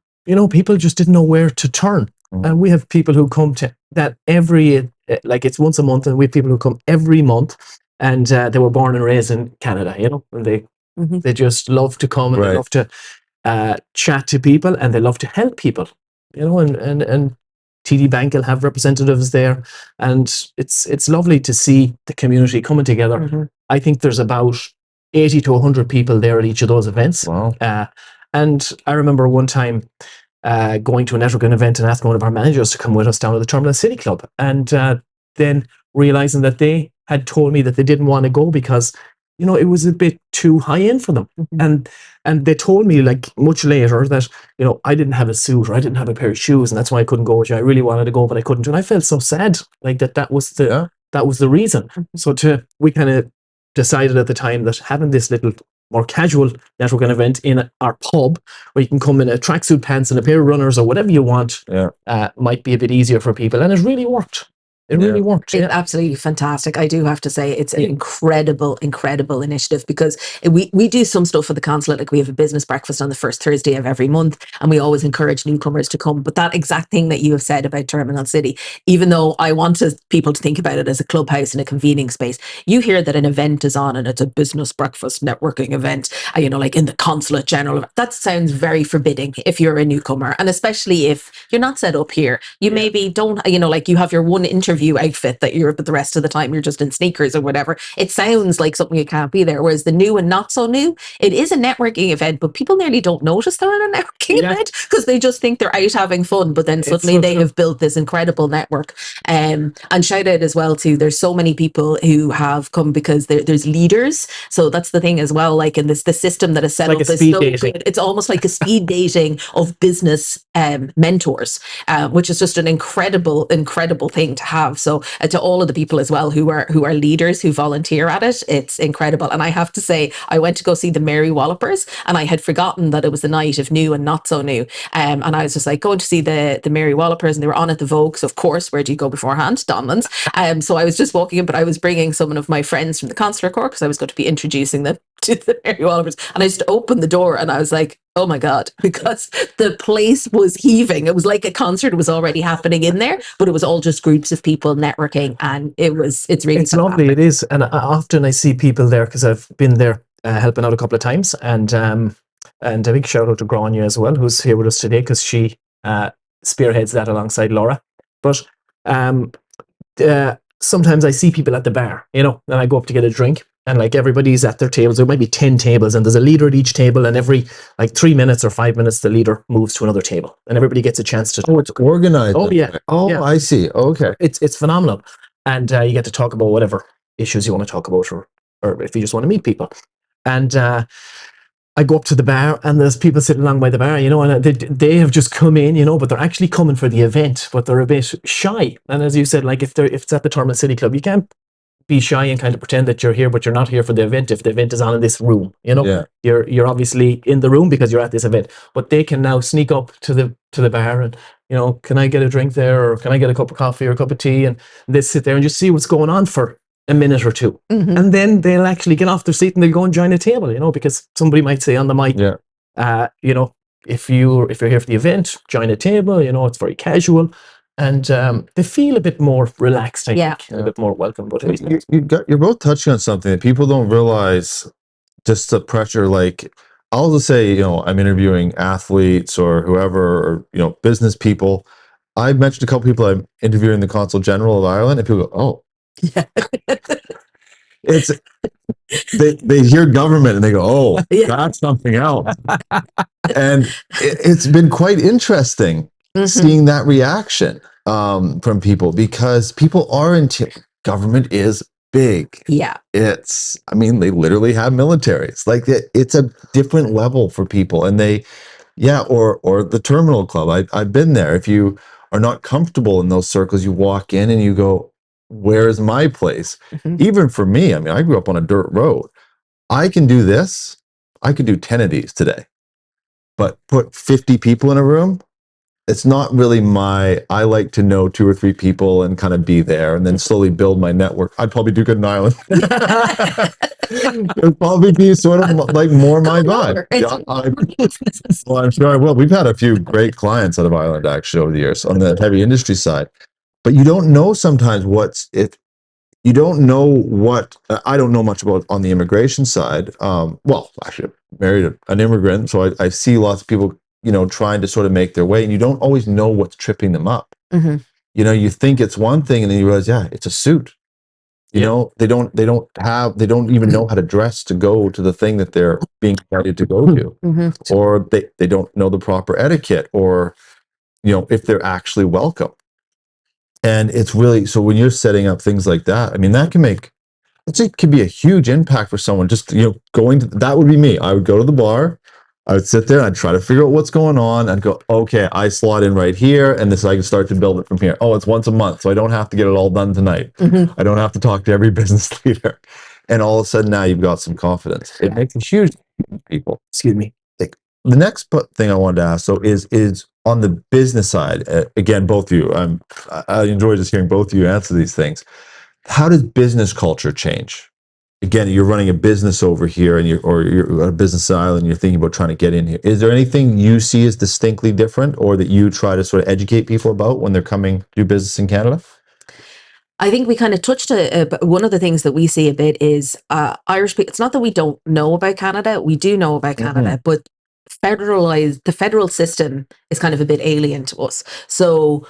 People just didn't know where to turn. Mhm. And we have people who come to that it's once a month, and we have people who come every month, and they were born and raised in Canada, and they just love to come and they Right. love to chat to people, and they love to help people, and TD Bank will have representatives there, and it's lovely to see the community coming together. Mhm. I think there's about 80 to 100 people there at each of those events. Wow. And I remember one time going to a networking event and asking one of our managers to come with us down to the Terminal City Club, and then realizing that they had told me that they didn't want to go because it was a bit too high end for them. Mhm. And they told me much later that, I didn't have a suit or I didn't have a pair of shoes, and that's why I couldn't go with you. I really wanted to go, but I couldn't. And I felt so sad, that was the reason. So we kind of decided at the time that having this little more casual networking event in our pub, where you can come in a tracksuit pants and a pair of runners or whatever you want, might be a bit easier for people. And it really worked. It really worked. It's Yeah. absolutely fantastic. I do have to say it's an incredible initiative, because we do some stuff for the consulate. Like, we have a business breakfast on the first Thursday of every month, and we always encourage newcomers to come. But that exact thing that you have said about Terminal City, even though I wanted people to think about it as a clubhouse and a convening space, you hear that an event is on and it's a business breakfast networking event, like in the Consulate General. That sounds very forbidding if you're a newcomer, and especially if you're not set up here. You maybe don't, like, you have your one interview outfit that you're, but the rest of the time you're just in sneakers or whatever. It sounds like something you can't be there. Whereas the new and not so new, it is a networking event, but people nearly don't notice they're at a networking event, because they just think they're out having fun. But then suddenly they have built this incredible network. And shout out as well to, there's so many people who have come because there's leaders. So that's the thing as well. Like, in the system that is set Like up a is speed so dating. good. It's almost like a speed dating of business mentors, which is just an incredible thing to have. So to all of the people as well who are leaders, who volunteer at it, it's incredible. And I have to say, I went to go see the Mary Wallopers, and I had forgotten that it was the night of new and not so new. And I was just like going to see the Mary Wallopers, and they were on at the Vogue. So of course, where do you go beforehand? Donnellan's. So I was just walking in, but I was bringing some of my friends from the Consular Corps, because I was going to be introducing them to the Mary Wallopers. And I just opened the door, and I was like, oh my God, because the place was heaving. It was like a concert was already happening in there, but it was all just groups of people networking, and it's really It's lovely. It is. And often I see people there, because I've been there helping out a couple of times, and a big shout out to Grania as well, who's here with us today, because she spearheads that alongside Laura. But sometimes I see people at the bar, and I go up to get a drink, and like, everybody's at their tables. There might be 10 tables, and there's a leader at each table, and every 3 minutes or 5 minutes, the leader moves to another table, and everybody gets a chance to talk. Oh, it's organized. Oh, yeah. Oh, Yeah. I see. Okay. It's phenomenal. And you get to talk about whatever issues you want to talk about, or if you just want to meet people. And I go up to the bar, and there's people sitting along by the bar, and they have just come in, but they're actually coming for the event, but they're a bit shy. And as you said, like, if it's at the Terminal City Club, you can't be shy and kind of pretend that you're here, but you're not here for the event. If the event is on in this room, you're obviously in the room because you're at this event. But they can now sneak up to the bar and, can I get a drink there, or can I get a cup of coffee or a cup of tea? And they sit there and just see what's going on for a minute or two. Mm-hmm. And then they'll actually get off their seat and they'll go and join a table, because somebody might say on the mic, if you're here for the event, join a table, it's very casual. And they feel a bit more relaxed, I think, a bit more welcome. But You're both touching on something that people don't realize, just the pressure. Like, I'll just say, I'm interviewing athletes or whoever, or, business people. I mentioned a couple people I'm interviewing the Consul General of Ireland, and people go, oh. Yeah. It's they hear government and they go, oh, that's something else. And it's been quite interesting seeing that reaction from people, because people are government is big. Yeah. They literally have militaries. Like, it's a different level for people. And or the Terminal Club. I've been there. If you are not comfortable in those circles, you walk in and you go, where's my place? Mm-hmm. Even for me, I grew up on a dirt road. I can do this. I could do 10 of these today. But put 50 people in a room, it's not really I like to know 2 or 3 people and kind of be there and then slowly build my network. I'd probably do good in Ireland. It would probably be sort of like more my vibe. Well, I'm sure I will. We've had a few great clients out of Ireland, actually, over the years on the heavy industry side. But you don't know sometimes you don't know what, I don't know much about on the immigration side. Well, actually, I married an immigrant, so I see lots of people, trying to sort of make their way, and you don't always know what's tripping them up. Mm-hmm. You think it's one thing, and then you realize, it's a suit. They don't even know how to dress to go to the thing that they're being invited to go to, mm-hmm. or they don't know the proper etiquette, or if they're actually welcome. And it's really, so when you're setting up things like that, that can make, it could be a huge impact for someone. Just going to, that would be me. I would go to the bar. I would sit there and I'd try to figure out what's going on. I'd go, okay, I slot in right here, and I can start to build it from here. Oh, it's once a month, so I don't have to get it all done tonight. Mm-hmm. I don't have to talk to every business leader. And all of a sudden now you've got some confidence. It makes a huge people. Excuse me. the next thing I wanted to ask, so is on the business side. Again, both of you. I enjoy just hearing both of you answer these things. How does business culture change? Again, you're running a business over here, and you're at a business island, and you're thinking about trying to get in here. Is there anything you see as distinctly different, or that you try to sort of educate people about when they're coming to do business in Canada? I think we kind of touched one of the things that we see a bit is Irish people. It's not that we don't know about Canada. We do know about Canada, but the federal system is kind of a bit alien to us. So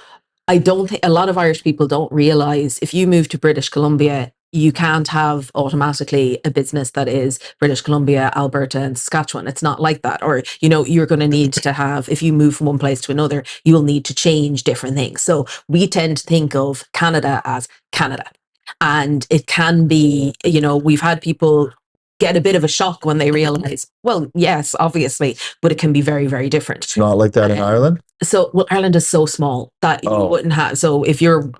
I don't think a lot of Irish people don't realize if you move to British Columbia, you can't have automatically a business that is British Columbia, Alberta, and Saskatchewan. It's not like that. Or, you're going to need to have, if you move from one place to another, you'll need to change different things. So we tend to think of Canada as Canada. And it can be, we've had people get a bit of a shock when they realize, well, yes, obviously, but it can be very, very different. It's not like that in Ireland? So, well, Ireland is so small that you wouldn't have. So if you're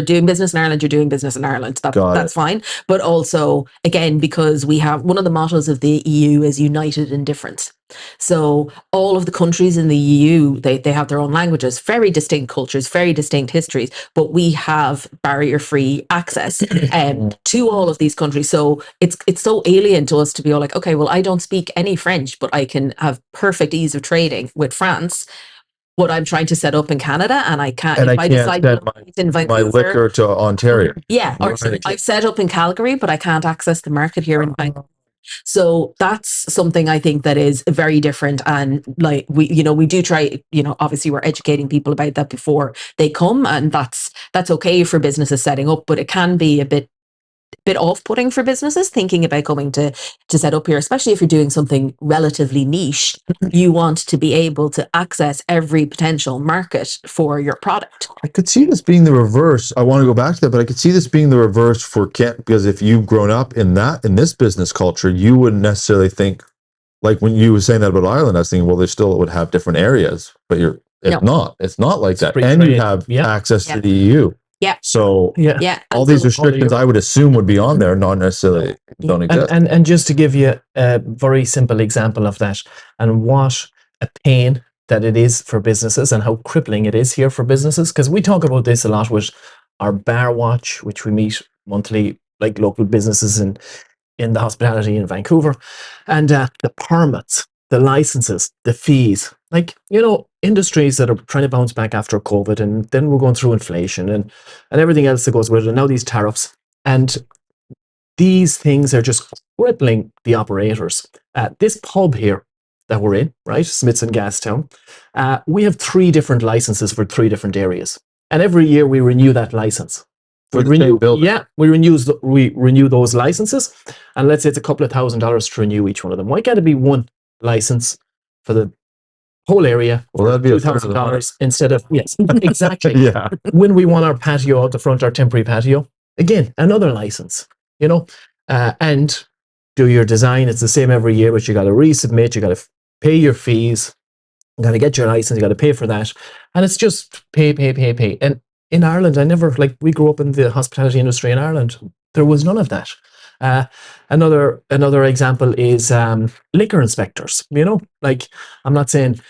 doing business in Ireland, you're doing business in Ireland. That's fine. But also, again, because we have one of the mottos of the EU is united in difference. So all of the countries in the EU, they have their own languages, very distinct cultures, very distinct histories, but we have barrier-free access to all of these countries. So it's so alien to us to be all like, okay, well, I don't speak any French, but I can have perfect ease of trading with France. What I'm trying to set up in Canada, and I can't. And if I I can't decide send in Vancouver, my liquor to Ontario. Yeah, or I've set up in Calgary, but I can't access the market here in Vancouver. So that's something I think that is very different. And like we do try, obviously we're educating people about that before they come, and that's okay for businesses setting up, but it can be a bit off-putting for businesses thinking about coming to set up here, especially if you're doing something relatively niche. You want to be able to access every potential market for your product. I could see this being the reverse. I want to go back to that, but I could see this being the reverse for Kent, because if you've grown up in this business culture, you wouldn't necessarily think, like when you were saying that about Ireland, I was thinking, well, they still would have different areas, but it's not like that. And you have access to the EU. Yeah. So all these restrictions I would assume would be on there, not necessarily don't exist. And just to give you a very simple example of that, and what a pain that it is for businesses, and how crippling it is here for businesses, because we talk about this a lot with our Bar Watch, which we meet monthly, like local businesses in the hospitality in Vancouver, and the permits, the licenses, the fees, like, industries that are trying to bounce back after COVID, and then we're going through inflation and everything else that goes with it, and now these tariffs, and these things are just crippling the operators. This pub here that we're in, right, Smiths and Gastown, we have 3 different licenses for 3 different areas, and every year we renew that license. We renew those licenses, and let's say it's a couple of $1,000s to renew each one of them. Why can't it be one license for the whole area? Well, that'd be $2,000 instead of, yes, exactly. Yeah. When we want our patio out the front, our temporary patio, again, another license, and do your design. It's the same every year, but you got to resubmit, you got to pay your fees, you got to get your license, you got to pay for that. And it's just pay. And in Ireland, we grew up in the hospitality industry in Ireland. There was none of that. Another example is liquor inspectors. I'm not saying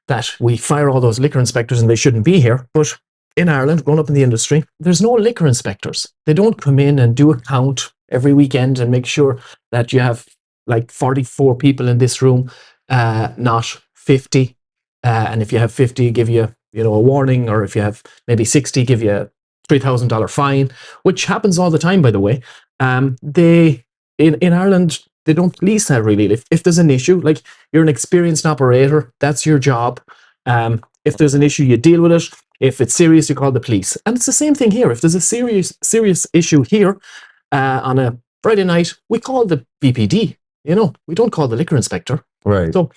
that we fire all those liquor inspectors and they shouldn't be here, but in Ireland, growing up in the industry, there's no liquor inspectors. They don't come in and do a count every weekend and make sure that you have like 44 people in this room, not 50. And if you have 50, give you a warning, or if you have maybe 60, give you a $3,000 fine, which happens all the time, by the way. In Ireland, they don't police that really. If there's an issue, like you're an experienced operator, that's your job. If there's an issue, you deal with it. If it's serious, you call the police. And it's the same thing here. If there's a serious issue here on a Friday night, we call the VPD. We don't call the liquor inspector. Right. So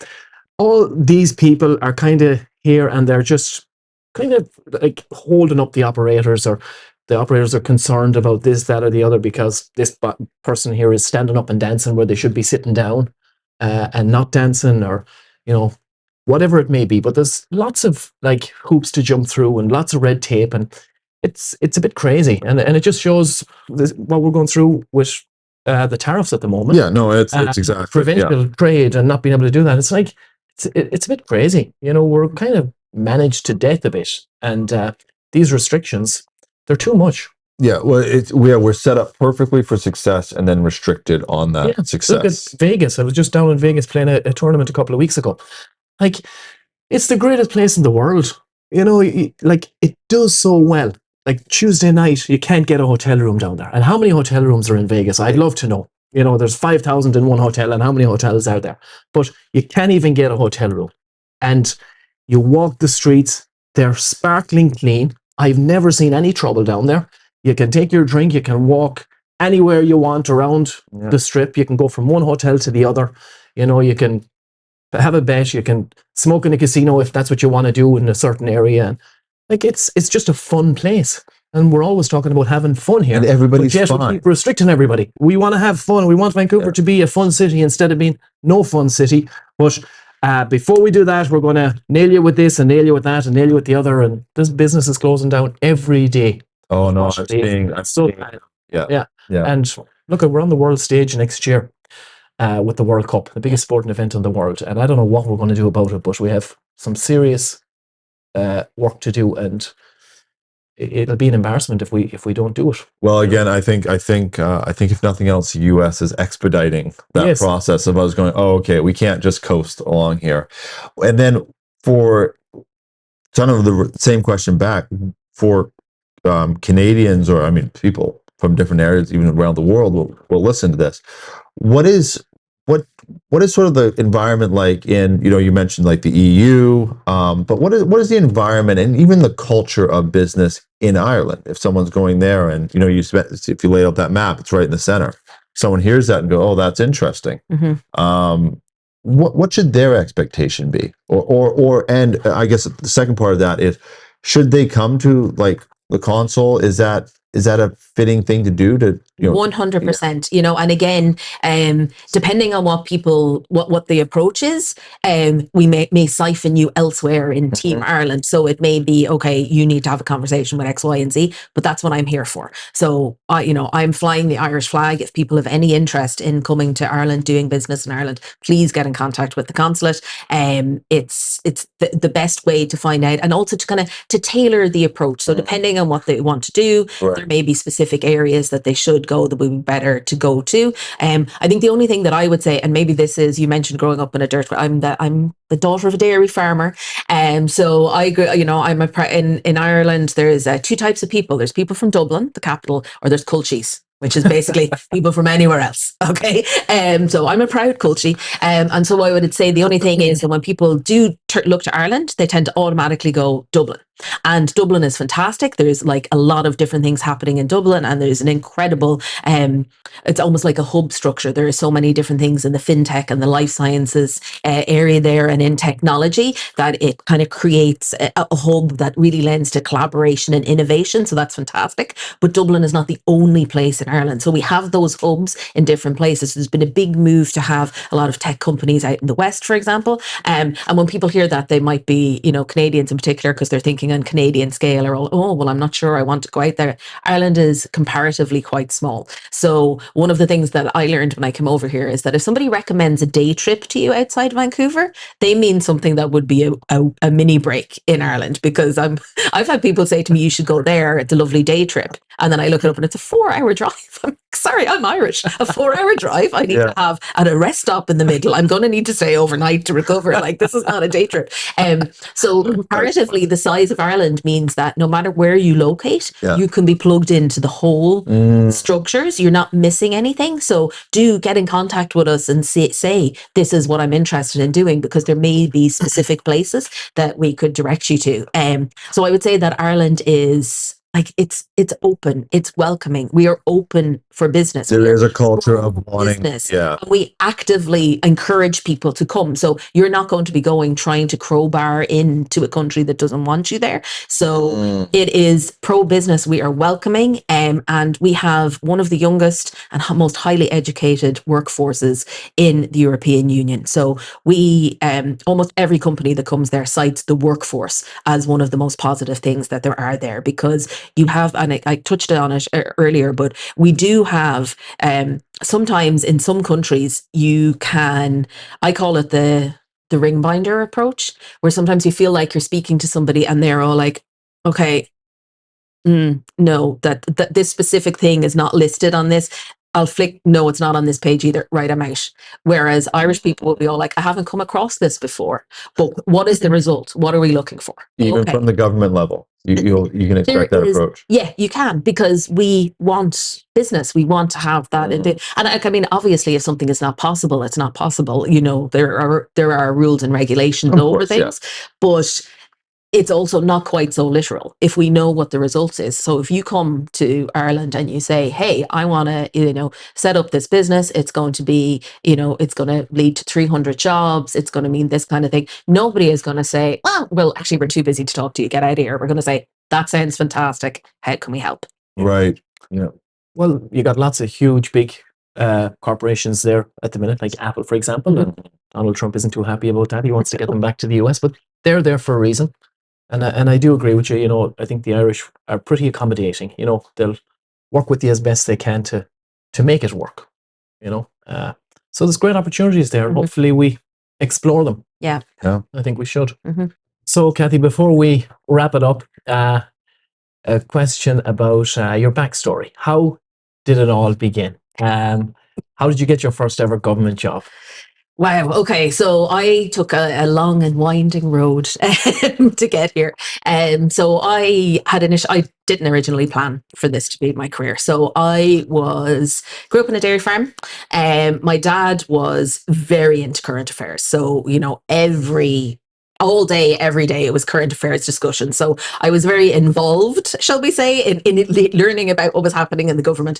all these people are kind of here, and they're just kind of like holding up the operators, or the operators are concerned about this, that, or the other, because this person here is standing up and dancing where they should be sitting down and not dancing, or, whatever it may be. But there's lots of like hoops to jump through and lots of red tape, and it's a bit crazy. And it just shows what we're going through with the tariffs at the moment. Yeah, no, it's exactly provincial trade and not being able to do that. It's it's a bit crazy. We're kind of managed to death a bit, and these restrictions, they're too much. Yeah, well, we're set up perfectly for success, and then restricted on that success. Look at Vegas. I was just down in Vegas playing a tournament a couple of weeks ago. Like, it's the greatest place in the world. Like, it does so well. Like, Tuesday night, you can't get a hotel room down there. And how many hotel rooms are in Vegas? I'd love to know. There's 5,000 in one hotel, and how many hotels are there? But you can't even get a hotel room. And you walk the streets, they're sparkling clean. I've never seen any trouble down there. You can take your drink, you can walk anywhere you want around the strip. You can go from one hotel to the other. You can have a bet, you can smoke in a casino if that's what you want to do in a certain area. And like, it's just a fun place. And we're always talking about having fun here. And everybody's fun. We keep restricting everybody. We want to have fun. We want Vancouver to be a fun city instead of being no fun city. But before we do that, we're going to nail you with this and nail you with that and nail you with the other. And this business is closing down every day. Oh no, I'm so bad. Yeah. And look, we're on the world stage next year with the World Cup, the biggest sporting event in the world. And I don't know what we're going to do about it, but we have some serious work to do, and it'll be an embarrassment if we don't do it. Well, again, I think if nothing else, the US is expediting that process of us going, oh, okay, we can't just coast along here. And then for kind of the same question back for Canadians, or people from different areas, even around the world, will listen to this. What is sort of the environment like in, you mentioned like the EU, but what is the environment and even the culture of business in Ireland? If someone's going there and, if you lay out that map, it's right in the center. Someone hears that and go, oh, that's interesting. Mm-hmm. What should their expectation be? And I guess the second part of that is, should they come to like the Consul? Is that a fitting thing to do? 100%, and again, depending on what the approach is, we may siphon you elsewhere in Team Ireland. So it may be, okay, you need to have a conversation with X, Y, and Z, but that's what I'm here for. So I'm flying the Irish flag. If people have any interest in coming to Ireland, doing business in Ireland, please get in contact with the Consulate. It's the best way to find out, and also to tailor the approach. So depending on what they want to do, there may be specific areas that they should go that would be better to go to. I think the only thing that I would say, and maybe this is, you mentioned growing up in a dirt, I'm the daughter of a dairy farmer, so I grew, in Ireland there's two types of people. There's people from Dublin, the capital, or there's culchies, which is basically people from anywhere else. Okay. So I'm a proud culchie. And so I would say the only thing is that when people do look to Ireland, they tend to automatically go Dublin. And Dublin is fantastic. There's like a lot of different things happening in Dublin, and there's an incredible, it's almost like a hub structure. There are so many different things in the fintech and the life sciences area there, and in technology, that it kind of creates a hub that really lends to collaboration and innovation. So that's fantastic. But Dublin is not the only place in Ireland. So we have those hubs in different places. There's been a big move to have a lot of tech companies out in the West, for example. And when people hear that, they might be, Canadians in particular, because they're thinking on Canadian scale, or, oh, well, I'm not sure I want to go out there. Ireland is comparatively quite small. So one of the things that I learned when I came over here is that if somebody recommends a day trip to you outside Vancouver, they mean something that would be a mini break in Ireland, because I've had people say to me, you should go there, it's a lovely day trip. And then I look it up and it's a 4-hour drive. I'm sorry, I'm Irish. A 4-hour drive I need to have at a rest stop in the middle. I'm going to need to stay overnight to recover. Like, this is not a day trip. So comparatively, the size of Ireland means that no matter where you locate, you can be plugged into the whole structures. You're not missing anything. So do get in contact with us and say, this is what I'm interested in doing, because there may be specific places that we could direct you to. So I would say that Ireland is, like, it's open, it's welcoming. We are open for business. There is a culture of wanting business. And we actively encourage people to come. So you're not going to be trying to crowbar into a country that doesn't want you there. So it is pro-business. We are welcoming, and we have one of the youngest and most highly educated workforces in the European Union. So we, almost every company that comes there cites the workforce as one of the most positive things that there are there, because you have, and I touched on it earlier, but we do have, sometimes in some countries, you can, I call it the the ring binder approach, where sometimes you feel like you're speaking to somebody and they're all like, okay, no, that this specific thing is not listed on this. I'll flick, no, it's not on this page either. Right, I'm out. Whereas Irish people will be all like, I haven't come across this before, but what is the result? What are we looking for? Even from the government level, you can expect that approach. Yeah, you can, because we want business. We want to have that. And I mean, obviously, if something is not possible, it's not possible. You know, there are rules and regulations over things, but it's also not quite so literal if we know what the results is. So if you come to Ireland and you say, hey, I want to, set up this business, it's going to be, it's going to lead to 300 jobs, it's going to mean this kind of thing. Nobody is going to say, well, actually, we're too busy to talk to you, get out of here. We're going to say, that sounds fantastic. How can we help? Right. Yeah. Well, you got lots of huge, big corporations there at the minute, like Apple, for example. And Donald Trump isn't too happy about that. He wants to get them back to the US, but they're there for a reason. And I do agree with you. I think the Irish are pretty accommodating. They'll work with you as best they can to make it work. So there's great opportunities there. Hopefully we explore them. Yeah. I think we should. So, Cathy, before we wrap it up, a question about your backstory. How did it all begin? How did you get your first ever government job? Wow. Okay. So I took a long and winding road to get here. So I didn't originally plan for this to be my career. So I grew up in a dairy farm. My dad was very into current affairs. So, all day, every day, it was current affairs discussion. So I was very involved, shall we say, in learning about what was happening in the government.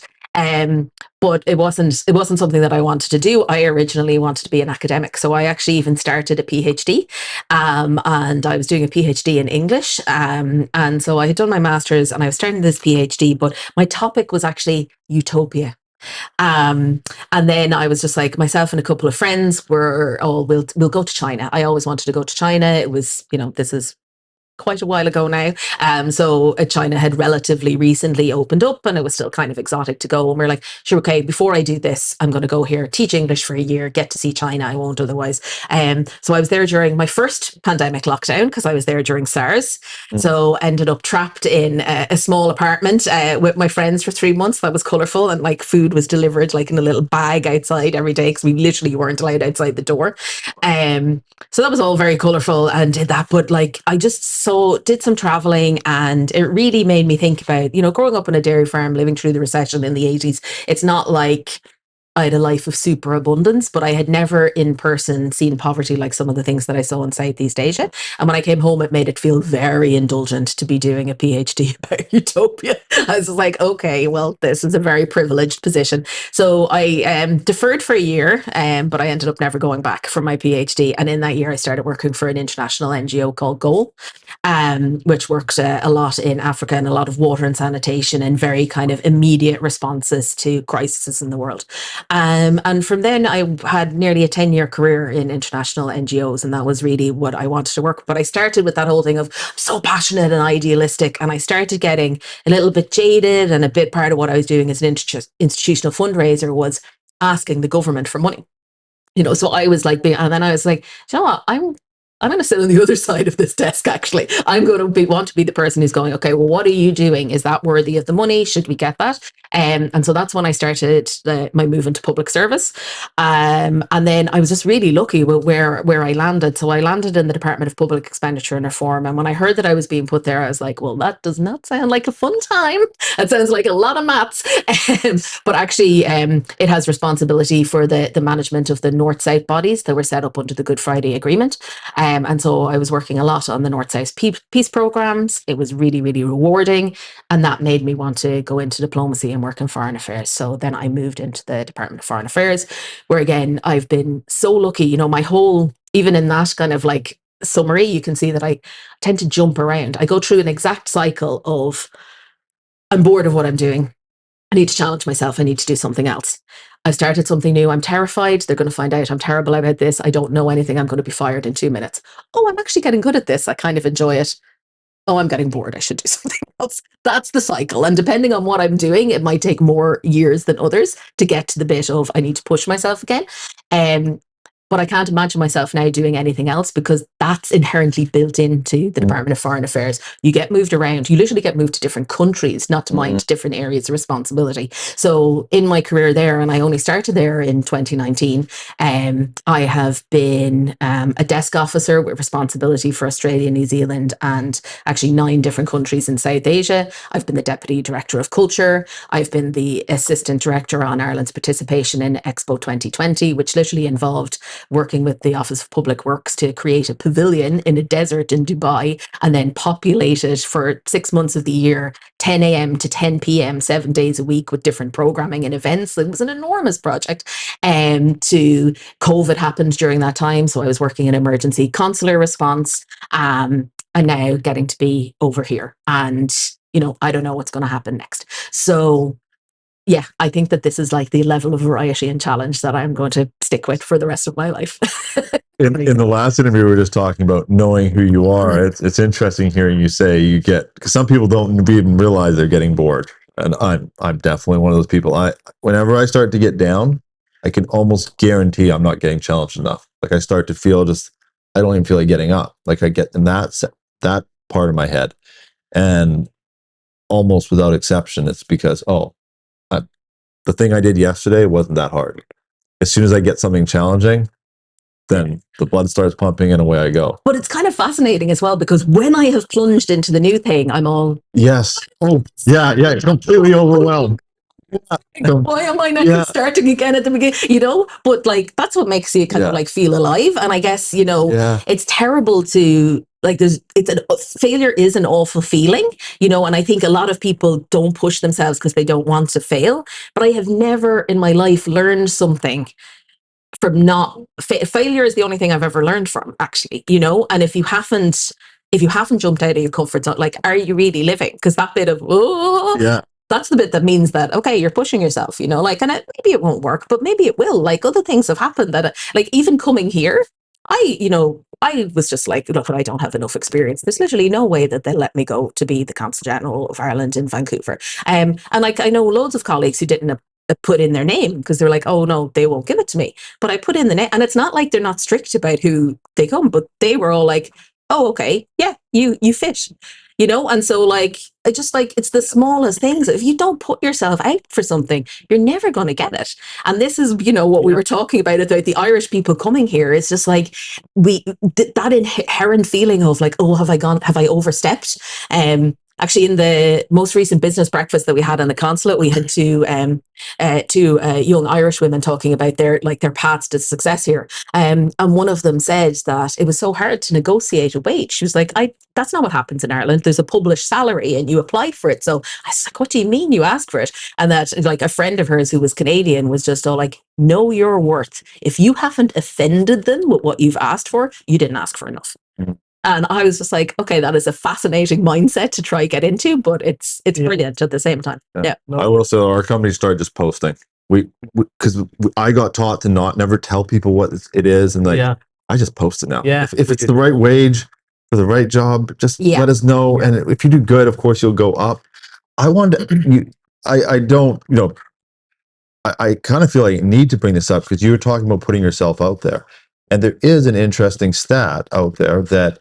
But it wasn't something that I wanted to do. I originally wanted to be an academic. So I actually even started a PhD, and I was doing a PhD in English. And so I had done my master's and I was starting this PhD, but my topic was actually utopia. And then I was just like, myself and a couple of friends were, we'll go to China. I always wanted to go to China. It was, this is quite a while ago now. So China had relatively recently opened up and it was still kind of exotic to go. And we're like, sure, okay, before I do this, I'm going to go here, teach English for a year, get to see China. I won't otherwise. So I was there during my first pandemic lockdown because I was there during SARS. So ended up trapped in a small apartment with my friends for 3 months. That was colourful, and like food was delivered like in a little bag outside every day because we literally weren't allowed outside the door. So that was all very colourful and did that. But like, I just did some traveling, and it really made me think about, growing up in a dairy farm, living through the recession in the 80s. It's not like I had a life of super abundance, but I had never in person seen poverty like some of the things that I saw in Southeast Asia. And when I came home, it made it feel very indulgent to be doing a PhD about utopia. I was like, okay, well, this is a very privileged position. So I deferred for a year, but I ended up never going back for my PhD. And in that year, I started working for an international NGO called Goal, which worked a lot in Africa and a lot of water and sanitation and very kind of immediate responses to crises in the world. And from then I had nearly a 10-year career in international NGOs, and that was really what I wanted to work. But I started with that whole thing of I'm so passionate and idealistic, and I started getting a little bit jaded, and a bit part of what I was doing as an institutional fundraiser was asking the government for money. So I was like, and then I was like, you know what, I'm going to sit on the other side of this desk, actually. I'm going to want to be the person who's going, okay, well, what are you doing? Is that worthy of the money? Should we get that? And so that's when I started my move into public service. And then I was just really lucky with where I landed. So I landed in the Department of Public Expenditure and Reform. And when I heard that I was being put there, I was like, well, that does not sound like a fun time. It sounds like a lot of maths. But actually, it has responsibility for the management of the North-South bodies that were set up under the Good Friday Agreement. And so I was working a lot on the North-South peace programs. It was really, really rewarding. And that made me want to go into diplomacy and work in foreign affairs. So then I moved into the Department of Foreign Affairs, where again, I've been so lucky, my whole, even in that kind of like summary, you can see that I tend to jump around. I go through an exact cycle of, I'm bored of what I'm doing. I need to challenge myself. I need to do something else. I've started something new. I'm terrified. They're going to find out I'm terrible about this. I don't know anything. I'm going to be fired in 2 minutes. Oh, I'm actually getting good at this. I kind of enjoy it. Oh, I'm getting bored. I should do something else. That's the cycle. And depending on what I'm doing, it might take more years than others to get to the bit of I need to push myself again. But I can't imagine myself now doing anything else because that's inherently built into the Department of Foreign Affairs. You get moved around. You literally get moved to different countries, not to mind different areas of responsibility. So in my career there, and I only started there in 2019, I have been a desk officer with responsibility for Australia, New Zealand, and actually 9 different countries in South Asia. I've been the Deputy Director of Culture. I've been the Assistant Director on Ireland's participation in Expo 2020, which literally involved working with the Office of Public Works to create a pavilion in a desert in Dubai and then populate it for 6 months of the year, 10 a.m. to 10 p.m., 7 days a week with different programming and events. It was an enormous project. COVID happened during that time. So I was working in emergency consular response and now getting to be over here. And, I don't know what's going to happen next. So yeah, I think that this is like the level of variety and challenge that I'm going to stick with for the rest of my life. In the last interview, we were just talking about knowing who you are. It's interesting hearing you say because some people don't even realize they're getting bored. And I'm definitely one of those people. Whenever I start to get down, I can almost guarantee I'm not getting challenged enough. Like I start to feel I don't even feel like getting up. Like I get in that part of my head. And almost without exception, it's because, the thing I did yesterday wasn't that hard. As soon as I get something challenging, then the blood starts pumping and away I go. But it's kind of fascinating as well, because when I have plunged into the new thing, I'm all... Yes. Oh, yeah, completely overwhelmed. Why am I not starting again at the beginning? But like, that's what makes you kind of like feel alive. And I guess, it's terrible to... failure is an awful feeling, and I think a lot of people don't push themselves because they don't want to fail. But I have never in my life learned something from failure is the only thing I've ever learned from, actually, and if you haven't jumped out of your comfort zone, like, are you really living? Because that bit of, that's the bit that means that, okay, you're pushing yourself, and maybe it won't work, but maybe it will. Like other things have happened that, like even coming here, I was just like, look, I don't have enough experience. There's literally no way that they'll let me go to be the Consul General of Ireland in Vancouver. And like, I know loads of colleagues who didn't put in their name because they're like, oh no, they won't give it to me. But I put in the name, and it's not like they're not strict about who they come, but they were all like, oh, okay, yeah, you fit, and so like, I just like, it's the smallest things. If you don't put yourself out for something, you're never going to get it. And this is, what we were talking about the Irish people coming here. It's just like that inherent feeling of like, oh, have I overstepped? Actually, in the most recent business breakfast that we had on the consulate, we had two young Irish women talking about their paths to success here. And one of them said that it was so hard to negotiate a wage. She was like, that's not what happens in Ireland. There's a published salary and you apply for it. So I was like, what do you mean you ask for it? And that, like, a friend of hers who was Canadian was just all like, know your worth. If you haven't offended them with what you've asked for, you didn't ask for enough. Mm-hmm. And I was just like, okay, that is a fascinating mindset to try get into, but it's brilliant at the same time. Yeah. I will say our company started just posting. Because I got taught to never tell people what it is, and I just post it now. Yeah. If it's the right wage for the right job, just let us know. Yeah. And if you do good, of course you'll go up. I wanted to, I don't, I kind of feel like I need to bring this up because you were talking about putting yourself out there. And there is an interesting stat out there that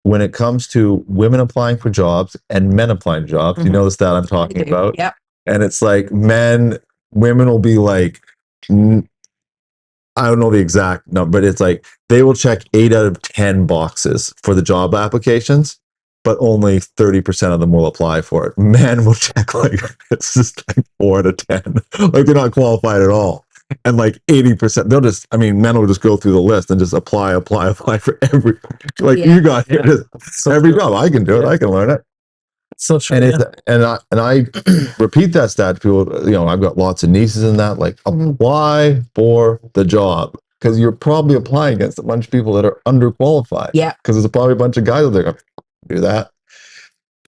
when it comes to women applying for jobs and men applying for jobs, you know the stat I'm talking about? Yep. And it's like women will be like, I don't know the exact number, but it's like they will check 8 out of 10 boxes for the job applications, but only 30% of them will apply for it. Men will check it's just like 4 out of 10. Like they're not qualified at all. And like 80%, men will just go through the list and just apply for every, you got here, every job. I can do it. I can learn it. So true. And I repeat that stat to people. I've got lots of nieces in that. Like, apply for the job because you're probably applying against a bunch of people that are underqualified. Yeah, because there's probably a bunch of guys out there going to do that.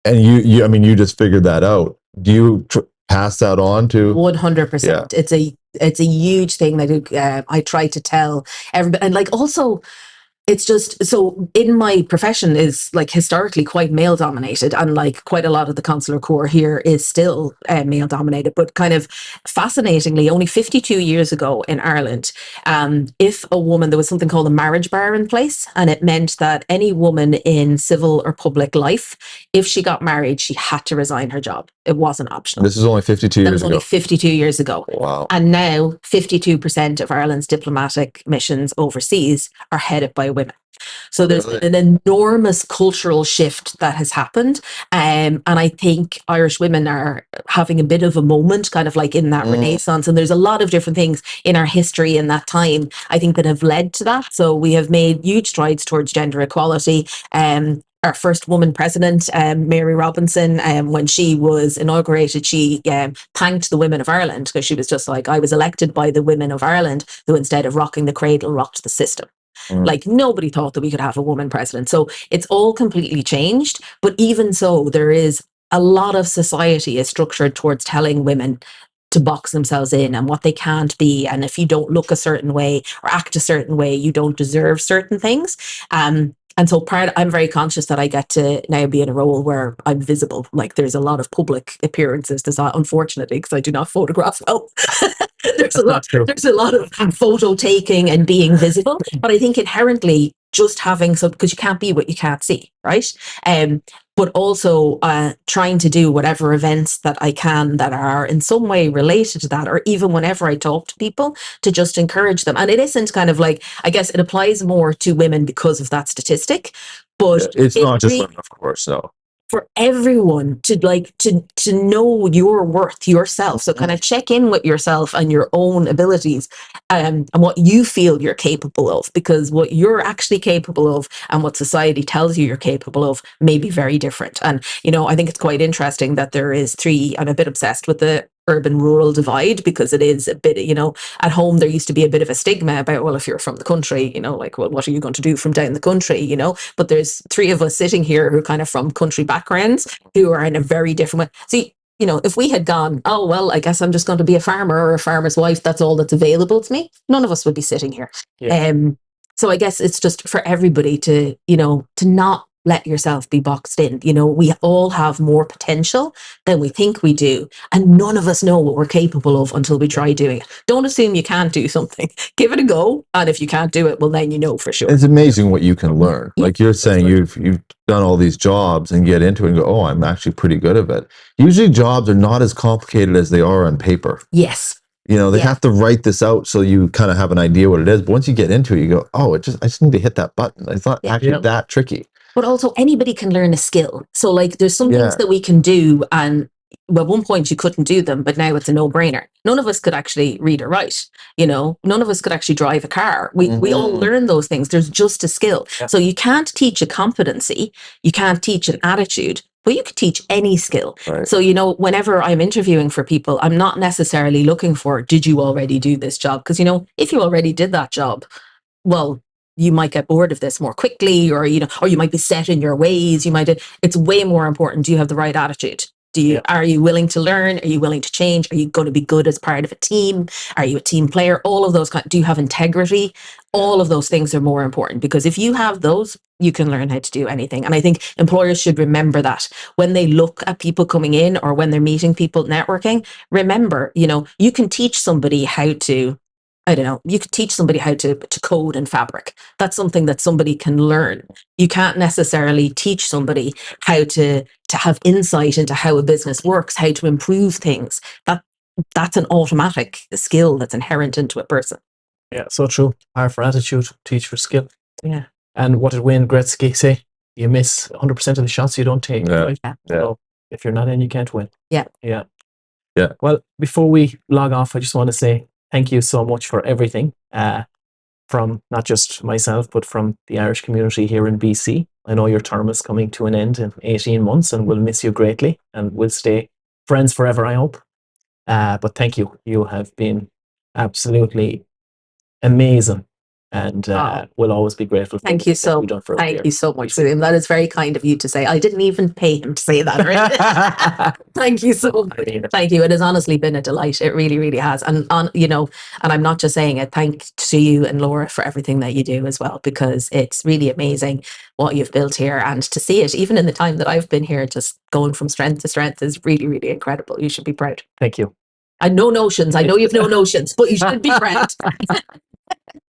And you just figured that out. Do you pass that on to 100%? Yeah. It's a huge thing that I try to tell everybody, and like also, It's just, so in my profession is like historically quite male dominated, and like quite a lot of the consular corps here is still male dominated, but kind of fascinatingly, only 52 years ago in Ireland, if a woman, there was something called a marriage bar in place, and it meant that any woman in civil or public life, if she got married, she had to resign her job. It wasn't optional. This is only 52 That years was only ago. 52 years ago. Wow. And now 52% of Ireland's diplomatic missions overseas are headed by women. So there's Really? an enormous cultural shift that has happened. And I think Irish women are having a bit of a moment, kind of like in that renaissance. And there's a lot of different things in our history in that time, I think, that have led to that. So we have made huge strides towards gender equality. Our first woman president, Mary Robinson, when she was inaugurated, she thanked the women of Ireland, because she was just like, I was elected by the women of Ireland, who instead of rocking the cradle, rocked the system. Like, nobody thought that we could have a woman president. So it's all completely changed. But even so, there is a lot of society is structured towards telling women to box themselves in and what they can't be. And if you don't look a certain way or act a certain way, you don't deserve certain things. And so I'm very conscious that I get to now be in a role where I'm visible. Like, there's a lot of public appearances, unfortunately, because I do not photograph well. There's a lot of photo taking and being visible. But I think inherently just having some, because you can't be what you can't see, right? But also trying to do whatever events that I can that are in some way related to that, or even whenever I talk to people, to just encourage them. And it isn't kind of like, I guess it applies more to women because of that statistic, but It's not just women, of course, no. For everyone to like to know your worth yourself. So kind of check in with yourself and your own abilities, and what you feel you're capable of, because what you're actually capable of and what society tells you you're capable of may be very different. And, you know, I think it's quite interesting that there is I'm a bit obsessed with the urban rural divide, because it is a bit, you know, at home there used to be a bit of a stigma about, well, if you're from the country, you know, like, well, what are you going to do from down the country, you know? But there's three of us sitting here who are kind of from country backgrounds, who are in a very different way. See, you know, if we had gone, oh, well, I guess I'm just going to be a farmer or a farmer's wife, that's all that's available to me, none of us would be sitting here. Yeah. So I guess it's just for everybody to, you know, to not let yourself be boxed in. You know, we all have more potential than we think we do. And none of us know what we're capable of until we try doing it. Don't assume you can't do something. Give it a go. And if you can't do it, well, then you know for sure. It's amazing what you can learn. Like you're saying, you've done all these jobs and get into it and go, oh, I'm actually pretty good at it. Usually jobs are not as complicated as they are on paper. Yes. You know, they have to write this out so you kind of have an idea what it is. But once you get into it, you go, oh, I just need to hit that button. It's not actually that tricky. But also anybody can learn a skill. So like there's some things that we can do, and at one point you couldn't do them, but now it's a no-brainer. None of us could actually read or write, you know, none of us could actually drive a car. We all learn those things. There's just a skill. Yeah. So you can't teach a competency, you can't teach an attitude, but you could teach any skill. Right. So, you know, whenever I'm interviewing for people, I'm not necessarily looking for, did you already do this job? Because, you know, if you already did that job, well, you might get bored of this more quickly, or, you know, or you might be set in your ways. It's way more important. Do you have the right attitude? Are you willing to learn? Are you willing to change? Are you going to be good as part of a team? Are you a team player? All of those do you have integrity? All of those things are more important, because if you have those, you can learn how to do anything. And I think employers should remember that when they look at people coming in, or when they're meeting people networking. Remember, you know, you can teach somebody how to, I don't know, you could teach somebody how to code in Fabric. That's something that somebody can learn. You can't necessarily teach somebody how to have insight into how a business works, how to improve things. That's an automatic skill that's inherent into a person. Yeah, so true. Hire for attitude, teach for skill. Yeah. And what did Wayne Gretzky say? You miss 100% of the shots you don't take. Yeah. Right? Yeah. So if you're not in, you can't win. Yeah. Yeah. Yeah. Well, before we log off, I just want to say thank you so much for everything, from not just myself, but from the Irish community here in BC. I know your term is coming to an end in 18 months, and we'll miss you greatly, and we'll stay friends forever, I hope. But thank you. You have been absolutely amazing and Oh. we'll always be grateful. For Thank the you things that so you've done for us Thank here. you so much, William. That is very kind of you to say. I didn't even pay him to say that. Right? Thank you so much. Thank you. It has honestly been a delight. It really, really has. And and I'm not just saying it. Thank to you and Laura for everything that you do as well, because it's really amazing what you've built here, and to see it even in the time that I've been here, just going from strength to strength, is really, really incredible. You should be proud. Thank you. And no notions. I know you've no notions, but you should be proud.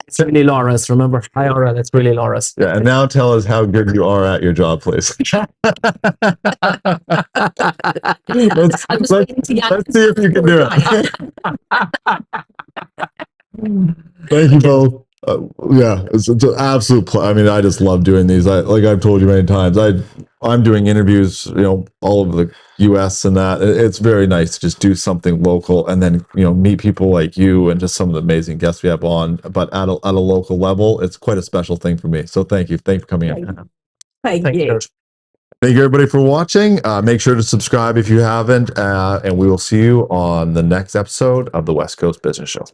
It's really Laura's. Remember, hi Laura. That's really Laura's. Yeah, and now tell us how good you are at your job, please. let's see if you can do it. Thank you both. Yeah, it's an absolute I mean, I just love doing these. Like I've told you many times, I'm doing interviews, all over the US and that. It's very nice to just do something local, and then, meet people like you and just some of the amazing guests we have on, but at a local level. It's quite a special thing for me. So thank you. Thanks for coming in. Thank you. Jerrod. Thank you, everybody, for watching. Make sure to subscribe if you haven't, and we will see you on the next episode of the West Coast Business Show.